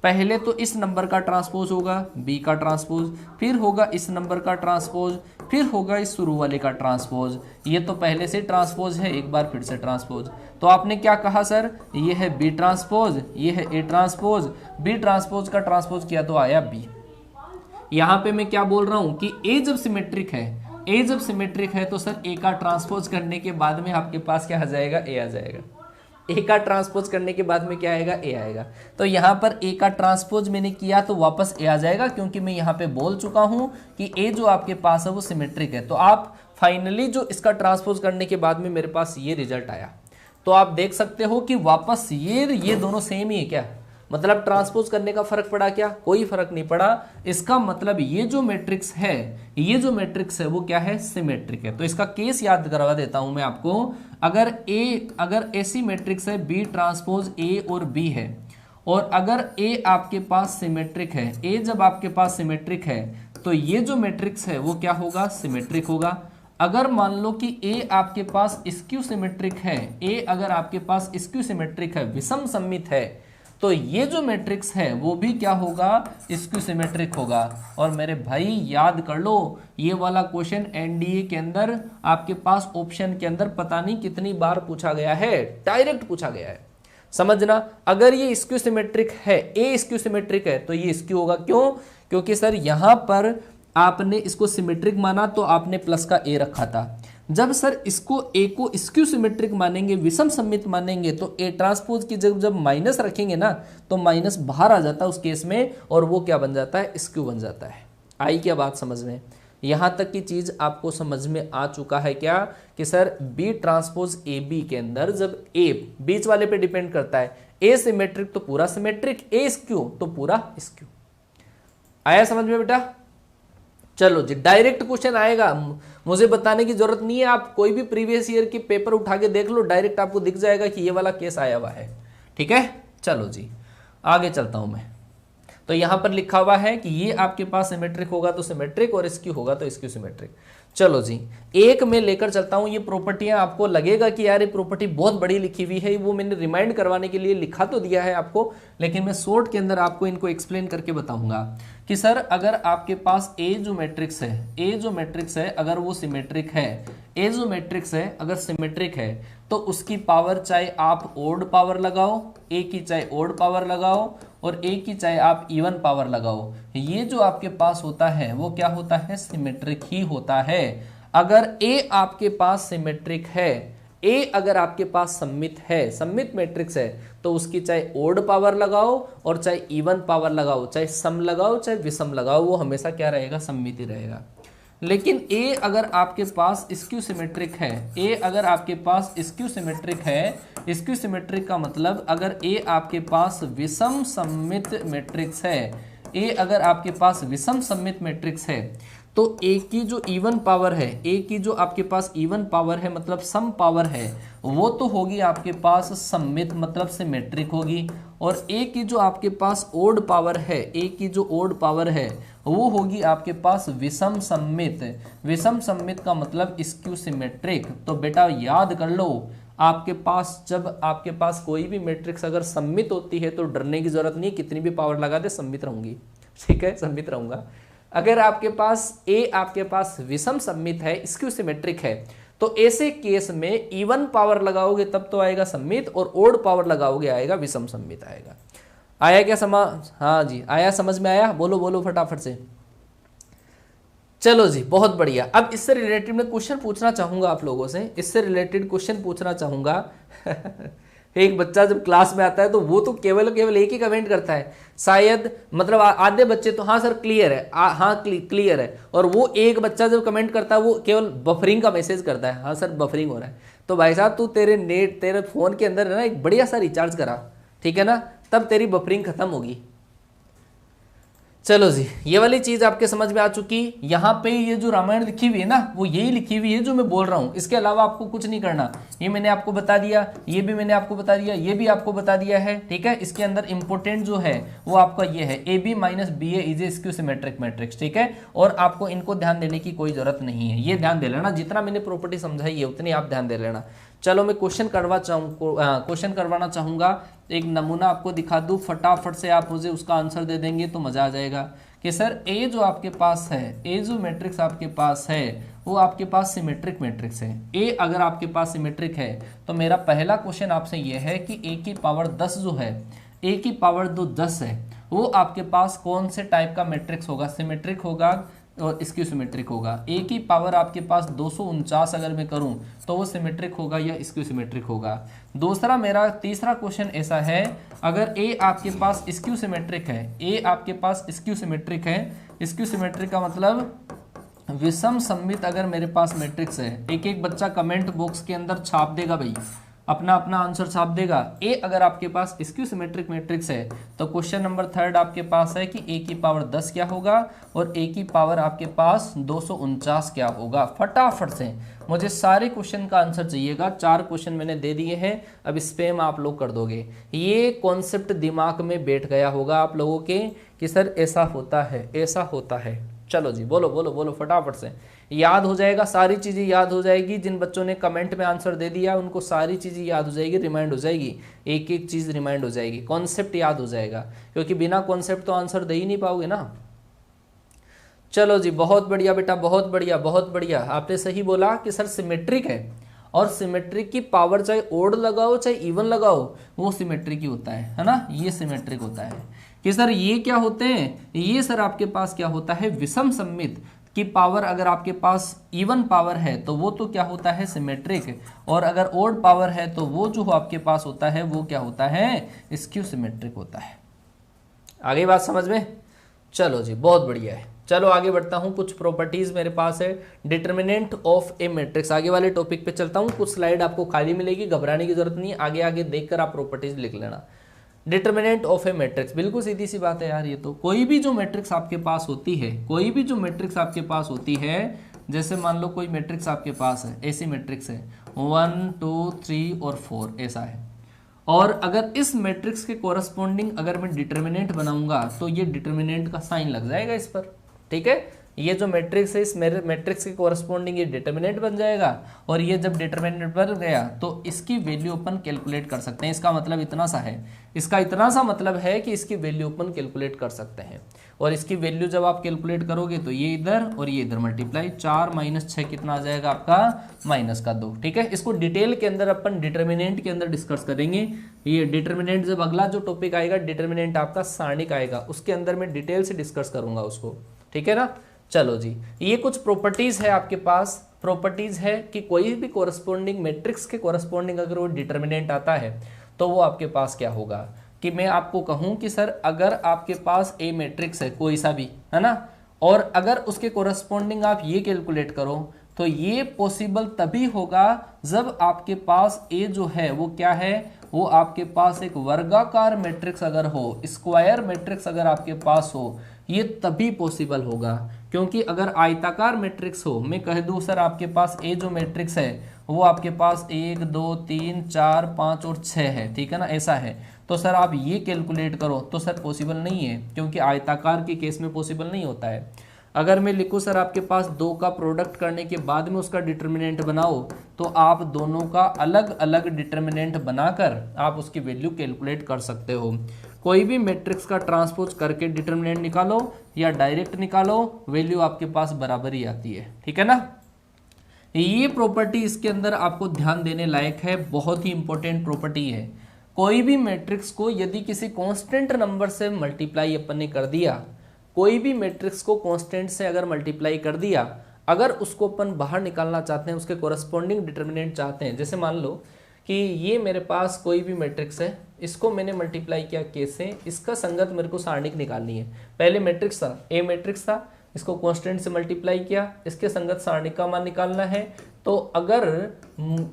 पहले तो इस नंबर का ट्रांसपोज होगा, बी का ट्रांसपोज, फिर होगा इस नंबर का ट्रांसपोज, फिर होगा इस शुरू वाले का ट्रांसपोज। ये तो पहले से ट्रांसपोज है, एक बार फिर से ट्रांसपोज। तो आपने क्या कहा सर, ये है बी ट्रांसपोज, ये है ए ट्रांसपोज, बी ट्रांसपोज का ट्रांसपोज किया तो आया बी। यहां पे मैं क्या बोल रहा हूं कि ए जब सिमेट्रिक है, ए जब सिमेट्रिक है तो सर ए का ट्रांसपोज करने के बाद में आपके पास क्या आ जाएगा, ए आ जाएगा। ए का ट्रांसपोज करने के बाद में क्या आएगा, ए आएगा। तो यहाँ पर ए का ट्रांसपोज मैंने किया तो वापस ए आ जाएगा, क्योंकि मैं यहाँ पे बोल चुका हूँ कि ए जो आपके पास है वो सिमेट्रिक है। तो आप फाइनली जो इसका ट्रांसपोज करने के बाद में मेरे पास ये रिजल्ट आया, तो आप देख सकते हो कि वापस ये दोनों सेम ही है क्या, मतलब ट्रांसपोज करने का फर्क पड़ा क्या, कोई फर्क नहीं पड़ा। इसका मतलब ये जो मैट्रिक्स है, ये जो मैट्रिक्स है वो क्या है, सिमेट्रिक है। तो इसका केस याद करवा देता हूं मैं आपको। अगर ऐसी मैट्रिक्स है बी ट्रांसपोज ए और बी है, और अगर ए आपके पास सिमेट्रिक है, ए जब आपके पास सिमेट्रिक है तो ये जो मैट्रिक्स है वो क्या होगा, सिमेट्रिक होगा। अगर मान लो कि ए आपके पास स्क्यू सिमेट्रिक है, ए अगर आपके पास स्क्यू सिमेट्रिक है, विषम सममित है, तो ये जो मैट्रिक्स है वो भी क्या होगा, स्क्यू सिमेट्रिक होगा। और मेरे भाई याद कर लो, ये वाला क्वेश्चन एनडीए के अंदर आपके पास ऑप्शन के अंदर पता नहीं कितनी बार पूछा गया है, डायरेक्ट पूछा गया है। समझना, अगर ये स्क्यू सिमेट्रिक है, ए स्क्यू सिमेट्रिक है तो ये स्क्यू होगा। क्यों? क्योंकि सर यहां पर आपने इसको सिमेट्रिक माना तो आपने प्लस का ए रखा था। जब सर इसको ए को स्क्यू सिमेट्रिक मानेंगे, विषम सममित मानेंगे, तो ए ट्रांसपोज की जब माइनस रखेंगे ना तो माइनस बाहर आ जाता है उस केस में, और वो क्या बन जाता है, स्क्यू बन जाता है। आई क्या बात समझ में? यहां तक की चीज आपको समझ में आ चुका है क्या कि sir B transpose A B के अंदर जब ए बीच वाले पे डिपेंड करता है, ए सिमेट्रिक तो पूरा सिमेट्रिक, ए स्क्यू तो पूरा स्क्यू। आया समझ में बेटा? चलो जी, डायरेक्ट क्वेश्चन आएगा, मुझे बताने की जरूरत नहीं है, आप कोई भी प्रीवियस ईयर की पेपर उठा के देख लो, डायरेक्ट आपको दिख जाएगा कि ये वाला केस आया हुआ है। ठीक है, चलो जी आगे चलता हूं मैं। तो यहां पर लिखा हुआ है कि ये आपके पास सिमेट्रिक होगा तो सिमेट्रिक, और स्क्यू होगा तो स्क्यू सिमेट्रिक। चलो जी, एक में लेकर चलता हूं। ये प्रॉपर्टियां आपको लगेगा कि यार ये प्रॉपर्टी बहुत बड़ी लिखी हुई है, वो मैंने रिमाइंड करवाने के लिए लिखा तो दिया है आपको, लेकिन मैं शॉर्ट के अंदर आपको इनको एक्सप्लेन करके बताऊंगा कि सर अगर आपके पास ए जो मैट्रिक्स है, ए जो मैट्रिक्स है अगर वो सिमेट्रिक है, ए जो मैट्रिक्स है अगर सिमेट्रिक है, तो उसकी पावर चाहे आप ओड पावर लगाओ, ए की चाहे ओड पावर लगाओ और ए की चाहे आप इवन पावर लगाओ, ये जो आपके पास होता है वो क्या होता है? सिमेट्रिक ही होता है। अगर ए आपके पास सिमेट्रिक है, ए अगर आपके पास सममित है, सममित मैट्रिक्स है, तो उसकी चाहे ओड पावर लगाओ और चाहे इवन पावर लगाओ, चाहे सम लगाओ चाहे विषम लगाओ, वो हमेशा क्या रहेगा? सममित ही रहेगा। लेकिन ए अगर आपके पास स्क्यू सिमेट्रिक है, ए अगर आपके पास स्क्यू सिमेट्रिक है, स्क्यू सिमेट्रिक का मतलब अगर ए आपके पास विषम सममित मैट्रिक्स है, ए अगर आपके पास विषम सममित मैट्रिक्स है, तो ए की जो इवन पावर है, ए की जो आपके पास इवन पावर है मतलब सम पावर है, वो तो होगी आपके पास सममित मतलब सिमेट्रिक होगी, और ए की जो आपके पास ओड पावर है, ए की जो ओड पावर है वो होगी आपके पास विषम सममित। विषम सममित का मतलब स्क्यू सिमेट्रिक। तो बेटा याद कर लो, आपके पास जब आपके पास कोई भी मैट्रिक्स अगर सममित होती है तो डरने की जरूरत नहीं, कितनी भी पावर लगा दे सममित रहूंगी। ठीक है, सममित रहूंगा। अगर आपके पास ए आपके पास विषम सममित है, स्क्यू सिमेट्रिक है, तो ऐसे केस में इवन पावर लगाओगे तब तो आएगा सममित, और ओड पावर लगाओगे आएगा विषम सममित आएगा। आया क्या समझ? हाँ जी, आया, समझ में आया? बोलो बोलो फटाफट से। चलो जी, बहुत बढ़िया। अब इससे रिलेटेड मैं क्वेश्चन पूछना चाहूंगा आप लोगों से, इससे रिलेटेड क्वेश्चन पूछना चाहूंगा। एक बच्चा जब क्लास में आता है तो वो तो केवल एक ही कमेंट करता है, शायद मतलब आधे बच्चे तो हाँ सर क्लियर है, हाँ क्लियर है, और वो एक बच्चा जब कमेंट करता है वो केवल बफरिंग का मैसेज करता है, हाँ सर बफरिंग हो रहा है। तो भाई साहब तू तेरे फोन के अंदर है ना एक बढ़िया सा रिचार्ज करा, ठीक है ना, तब तेरी बफरिंग खत्म होगी। चलो जी, ये वाली चीज आपके समझ में आ चुकी। यहाँ पे ये जो रामायण लिखी हुई है ना, वो यही लिखी हुई है जो मैं बोल रहा हूँ, इसके अलावा आपको कुछ नहीं करना। ये मैंने आपको बता दिया, ये भी मैंने आपको बता दिया, ये भी आपको बता दिया है। ठीक है, इसके अंदर इंपोर्टेंट जो है वो आपका ये है, A B minus B A is a skew symmetric matrix. ठीक है, और आपको इनको ध्यान देने की कोई जरूरत नहीं है, ये ध्यान दे लेना, जितना मैंने प्रॉपर्टी समझाई है उतनी आप ध्यान दे लेना। चलो मैं क्वेश्चन करवाना चाहूंगा, एक नमूना आपको दिखा दूं, फटाफट से आप मुझे उसका आंसर दे देंगे तो मजा आ जाएगा कि सर ए जो आपके पास है, ए जो मैट्रिक्स आपके पास है वो आपके पास सिमेट्रिक मैट्रिक्स है। ए अगर आपके पास सिमेट्रिक है तो मेरा पहला क्वेश्चन आपसे ये है कि ए की पावर 10 जो है, ए की पावर 10 है, वो आपके पास कौन से टाइप का मैट्रिक्स होगा? सिमेट्रिक होगा और स्क्यू सिमेट्रिक होगा। ए की पावर आपके पास 249 अगर मैं करूं तो वो सिमेट्रिक होगा या स्क्यू सिमेट्रिक होगा? दूसरा मेरा तीसरा क्वेश्चन ऐसा है, अगर ए आपके पास स्क्यू सिमेट्रिक है, ए आपके पास स्क्यू सिमेट्रिक है, स्क्यू सिमेट्रिक का मतलब विषम सममित अगर मेरे पास मैट्रिक्स है, एक एक बच्चा कमेंट बॉक्स के अंदर छाप देगा भाई, अपना अपना आंसर छाप देगा। ए अगर आपके पास स्क्यू सिमेट्रिक मैट्रिक्स है तो क्वेश्चन नंबर 3 आपके पास है कि ए की पावर 10 क्या होगा और ए की पावर आपके पास 249 क्या होगा। फटाफट से मुझे सारे क्वेश्चन का आंसर चाहिएगा, 4 क्वेश्चन मैंने दे दिए हैं, अब स्पैम आप लोग कर दोगे। ये कॉन्सेप्ट दिमाग में बैठ गया होगा आप लोगों के कि सर ऐसा होता है, ऐसा होता है। चलो जी, बोलो बोलो बोलो फटाफट से, याद हो जाएगा, सारी चीज़ें याद हो जाएगी। जिन बच्चों ने कमेंट में आंसर दे दिया उनको सारी चीज़ें याद हो जाएगी, रिमाइंड हो जाएगी, एक एक चीज़ रिमाइंड हो जाएगी, कॉन्सेप्ट याद हो जाएगा, क्योंकि बिना कॉन्सेप्ट तो आंसर दे ही नहीं पाओगे ना। चलो जी, बहुत बढ़िया बेटा, बहुत बढ़िया बहुत बढ़िया। आपने सही बोला कि सर सिमेट्रिक है, और सिमेट्रिक की पावर चाहे ओड लगाओ चाहे इवन लगाओ वो सिमेट्रिक ही होता है ना, ये सिमेट्रिक होता है। कि सर ये क्या होते हैं? ये सर आपके पास क्या होता है? विषम सममित की पावर अगर आपके पास इवन पावर है तो वो तो क्या होता है? सिमेट्रिक, और अगर ओड पावर है तो वो जो आपके पास होता है वो क्या होता है? स्क्यू सिमेट्रिक होता है। आगे बात समझ में? चलो जी, बहुत बढ़िया है। चलो आगे बढ़ता हूं, कुछ प्रॉपर्टीज मेरे पास है डिटर्मिनेंट ऑफ ए मैट्रिक्स। आगे वाले टॉपिक पे चलता हूं, कुछ स्लाइड आपको खाली मिलेगी, घबराने की जरूरत नहीं है, आगे आगे देखकर आप प्रॉपर्टीज लिख लेना। डिटर्मिनेंट ऑफ ए मैट्रिक्स, बिल्कुल सीधी सी बात है यार। ये तो कोई भी जो मैट्रिक्स आपके पास होती है, कोई भी जो मैट्रिक्स आपके पास होती है, जैसे मान लो कोई मैट्रिक्स आपके पास है, ऐसी मैट्रिक्स है 1 2 3 और 4 ऐसा है, और अगर इस मैट्रिक्स के कोरस्पॉन्डिंग अगर मैं डिटर्मिनेंट बनाऊंगा तो ये डिटर्मिनेंट का साइन लग जाएगा इस पर, ठीक है। ये जो मैट्रिक्स है इस मेरे मैट्रिक्स के कोरस्पॉन्डिंग ये डिटर्मिनेंट बन जाएगा, और ये जब डिटर्मिनेंट बन गया तो इसकी वैल्यू अपन कैलकुलेट कर सकते हैं। इसका मतलब इतना सा है, इसका इतना सा मतलब है कि इसकी वैल्यू अपन कैलकुलेट कर सकते हैं, और इसकी वैल्यू जब आप कैलकुलेट करोगे तो ये इधर और ये इधर मल्टीप्लाई, 4 - 6 कितना आ जाएगा आपका -2, ठीक है। इसको डिटेल के अंदर अपन डिटर्मिनेंट के अंदर डिस्कस करेंगे। ये डिटर्मिनेंट जब अगला जो टॉपिक आएगा डिटर्मिनेंट आपका सारणिक आएगा, उसके अंदर मैं डिटेल से डिस्कस करूंगा उसको, ठीक है ना। चलो जी, ये कुछ प्रॉपर्टीज है आपके पास, प्रॉपर्टीज है कि कोई भी कोरस्पॉन्डिंग मैट्रिक्स के कोरस्पॉन्डिंग अगर वो डिटर्मिनेंट आता है तो वो आपके पास क्या होगा। कि मैं आपको कहूं कि सर अगर आपके पास ए मैट्रिक्स है कोई सा भी, है ना, और अगर उसके कोरस्पॉन्डिंग आप ये कैलकुलेट करो तो ये पॉसिबल तभी होगा जब आपके पास ए जो है वो क्या है, वो आपके पास एक वर्गाकार मैट्रिक्स अगर हो, स्क्वायर मैट्रिक्स अगर आपके पास हो, ये तभी पॉसिबल होगा। क्योंकि अगर आयताकार मैट्रिक्स हो, मैं कह दूं सर आपके पास ए जो मैट्रिक्स है वो आपके पास 1 2 3 4 5 और 6 है, ठीक है ना, ऐसा है, तो सर आप ये कैलकुलेट करो तो सर पॉसिबल नहीं है, क्योंकि आयताकार के केस में पॉसिबल नहीं होता है। अगर मैं लिखूं सर आपके पास 2 का प्रोडक्ट करने के बाद में उसका डिटर्मिनेंट बनाओ, तो आप दोनों का अलग अलग डिटर्मिनेंट बनाकर आप उसकी वैल्यू कैलकुलेट कर सकते हो। कोई भी मैट्रिक्स का ट्रांसपोज करके डिटर्मिनेंट निकालो या डायरेक्ट निकालो, वैल्यू आपके पास बराबर ही आती है, ठीक है ना। ये प्रॉपर्टी इसके अंदर आपको ध्यान देने लायक है, बहुत ही इंपॉर्टेंट प्रॉपर्टी है। कोई भी मैट्रिक्स को यदि किसी कांस्टेंट नंबर से मल्टीप्लाई अपन ने कर दिया, कोई भी मैट्रिक्स को कांस्टेंट से अगर मल्टीप्लाई कर दिया, अगर उसको अपन बाहर निकालना चाहते हैं, उसके कोरस्पॉन्डिंग डिटर्मिनेंट चाहते हैं, जैसे मान लो कि ये मेरे पास कोई भी मैट्रिक्स है, इसको मैंने मल्टीप्लाई किया के से, इसका संगत मेरे को सारणिक निकालनी है। पहले मैट्रिक्स था, ए मैट्रिक्स था, इसको कांस्टेंट से मल्टीप्लाई किया, इसके संगत सारणिक का मान निकालना है। तो अगर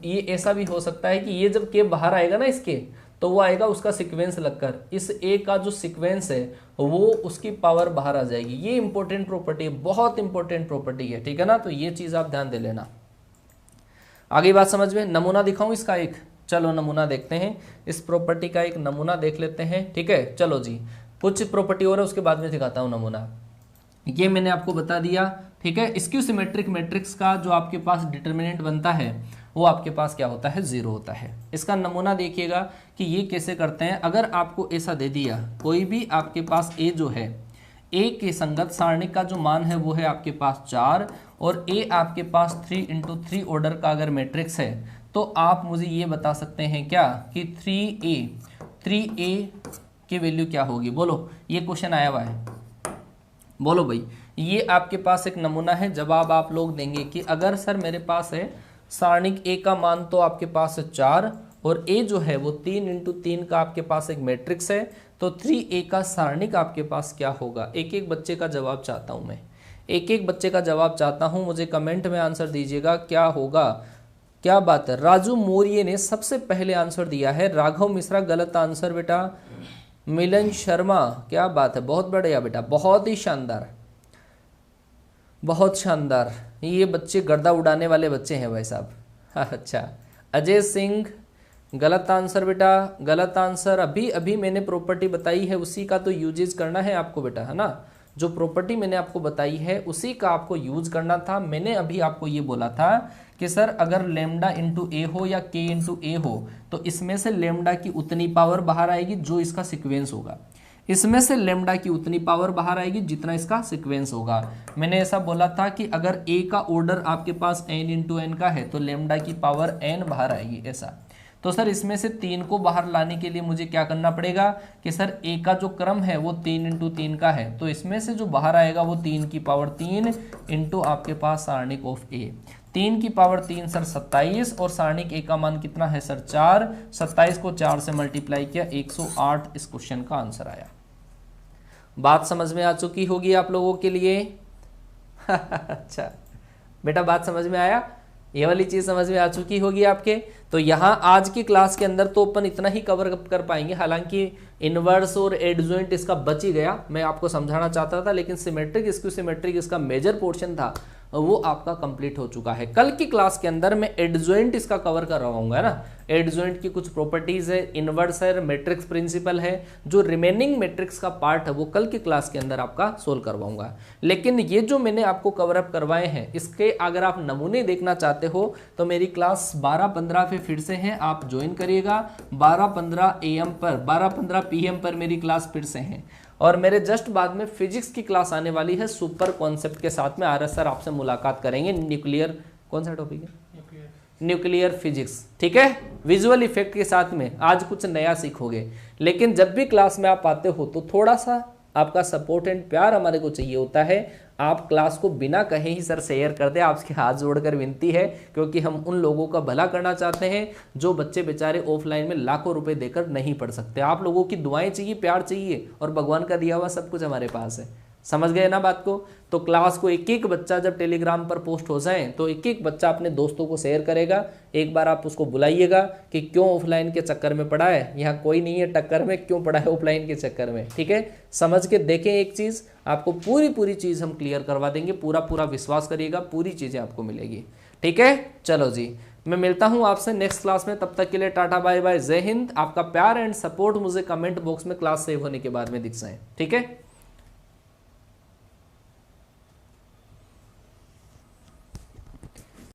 ये ऐसा भी हो सकता है कि ये जब के बाहर आएगा ना इसके, तो वो आएगा उसका सीक्वेंस लगकर, इस ए का जो सीक्वेंस है वो उसकी पावर बाहर आ जाएगी। ये इंपॉर्टेंट प्रॉपर्टी है, बहुत इंपॉर्टेंट प्रॉपर्टी है, ठीक है ना। तो ये चीज आप ध्यान दे लेना। आगे बात समझ में, नमूना दिखाऊं इसका एक, चलो नमूना देखते हैं, इस प्रॉपर्टी का एक नमूना देख लेते हैं, ठीक है। चलो जी, कुछ प्रॉपर्टी और है उसके बाद में दिखाता हूं नमूना। ये मैंने आपको बता दिया, ठीक है। स्क्यू सिमेट्रिक मैट्रिक्स का जो आपके पास डिटर्मिनेंट बनता है वो आपके पास क्या होता है, 0 होता है। इसका नमूना देखिएगा कि ये कैसे करते हैं। अगर आपको ऐसा दे दिया, कोई भी आपके पास ए जो है, ए के संगत सारणिक का जो मान है वो है आपके पास 4, और ए आपके पास 3 × 3 ऑर्डर का अगर मैट्रिक्स है, तो आप मुझे ये बता सकते हैं क्या कि 3a की वैल्यू क्या होगी। बोलो, ये क्वेश्चन आया हुआ है, बोलो भाई। ये आपके पास एक नमूना है, जवाब आप लोग देंगे कि अगर सर मेरे पास है सारणिक ए का मान तो आपके पास है 4, और ए जो है वो 3 × 3 का आपके पास एक मैट्रिक्स है, तो 3a का सारणिक आपके पास क्या होगा। एक एक बच्चे का जवाब चाहता हूं मैं, एक एक बच्चे का जवाब चाहता हूं, मुझे कमेंट में आंसर दीजिएगा क्या होगा। क्या बात है, राजू मौर्य ने सबसे पहले आंसर दिया है, राघव मिश्रा गलत आंसर बेटा, मिलन शर्मा क्या बात है, बहुत बढ़िया बेटा, बहुत ही शानदार, बहुत शानदार। ये बच्चे गर्दा उड़ाने वाले बच्चे हैं भाई साहब। अच्छा, अजय सिंह गलत आंसर बेटा, गलत आंसर। अभी अभी मैंने प्रॉपर्टी बताई है उसी का तो यूजेज करना है आपको बेटा, है ना। जो प्रॉपर्टी मैंने आपको बताई है उसी का आपको यूज करना था। मैंने अभी आपको ये बोला था कि सर अगर लेमडा इंटू ए हो या के इंटू ए हो, तो इसमें से लेमडा की उतनी पावर बाहर आएगी जो इसका सीक्वेंस होगा, इसमें से लेमडा की उतनी पावर बाहर आएगी जितना इसका सीक्वेंस होगा। मैंने ऐसा बोला था कि अगर ए का ऑर्डर आपके पास n × n का है तो लेमडा की पावर n बाहर आएगी, ऐसा। तो सर इसमें से 3 को बाहर लाने के लिए मुझे क्या करना पड़ेगा कि सर ए का जो क्रम है वो 3 × 3 का है, तो इसमें से जो बाहर आएगा वो 3 की पावर 3 इंटू आपके पास सारणिक ऑफ ए। 3 की पावर 3 सर 27, और सारणिक ए का मान कितना है सर 4। 27 को 4 से मल्टीप्लाई किया, 108 इस क्वेश्चन का आंसर आया। बात समझ में आ चुकी होगी आप लोगों के लिए। अच्छा बेटा, बात समझ में आया। ये वाली चीज समझ में आ चुकी होगी आपके। तो यहाँ आज की क्लास के अंदर तो अपन इतना ही कवर कर पाएंगे, हालांकि इनवर्स और एडजॉइंट इसका बच ही गया, मैं आपको समझाना चाहता था, लेकिन सिमेट्रिक स्क्यू सिमेट्रिक इसका मेजर पोर्शन था वो आपका कंप्लीट हो चुका है। कल की क्लास के अंदर मैं एडजॉइंट इसका कवर करवाऊंगा ना, एडजॉइंट की कुछ प्रॉपर्टीज है, इनवर्स है, मैट्रिक्स प्रिंसिपल है, जो रिमेनिंग मैट्रिक्स का पार्ट है वो कल की क्लास के अंदर आपका सोल्व करवाऊंगा। लेकिन ये जो मैंने आपको कवर अप करवाए हैं इसके अगर आप नमूने देखना चाहते हो तो मेरी क्लास 12:15 पे फिर से है, आप ज्वाइन करिएगा। 12:15 AM पर, 12:15 PM पर मेरी क्लास फिर से है। और मेरे जस्ट बाद में फिजिक्स की क्लास आने वाली है सुपर कॉन्सेप्ट के साथ में। RS सर आपसे मुलाकात करेंगे, न्यूक्लियर, कौन सा टॉपिक है, न्यूक्लियर फिजिक्स, ठीक है, विजुअल इफेक्ट के साथ में। आज कुछ नया सीखोगे, लेकिन जब भी क्लास में आप आते हो तो थोड़ा सा आपका सपोर्ट एंड प्यार हमारे को चाहिए होता है। आप क्लास को बिना कहे ही सर शेयर कर दे, आपके हाथ जोड़कर विनती है, क्योंकि हम उन लोगों का भला करना चाहते हैं जो बच्चे बेचारे ऑफलाइन में लाखों रुपए देकर नहीं पढ़ सकते। आप लोगों की दुआएं चाहिए, प्यार चाहिए, और भगवान का दिया हुआ सब कुछ हमारे पास है। समझ गए ना बात को। तो क्लास को एक एक बच्चा जब टेलीग्राम पर पोस्ट हो जाए तो एक एक बच्चा अपने दोस्तों को शेयर करेगा। एक बार आप उसको बुलाइएगा कि क्यों ऑफलाइन के चक्कर में पढ़ा है, यहाँ कोई नहीं है टक्कर में, क्यों पढ़ा है ऑफलाइन के चक्कर में, ठीक है। समझ के देखें एक चीज़, आपको पूरी चीज़ हम क्लियर करवा देंगे, पूरा विश्वास करिएगा, पूरी चीज़ें आपको मिलेगी, ठीक है। चलो जी, मैं मिलता हूं आपसे नेक्स्ट क्लास में, तब तक के लिए टाटा बाय बाय, जय हिंद। आपका प्यार एंड सपोर्ट मुझे कमेंट बॉक्स में क्लास सेव होने के बाद में दिख जाए, ठीक है।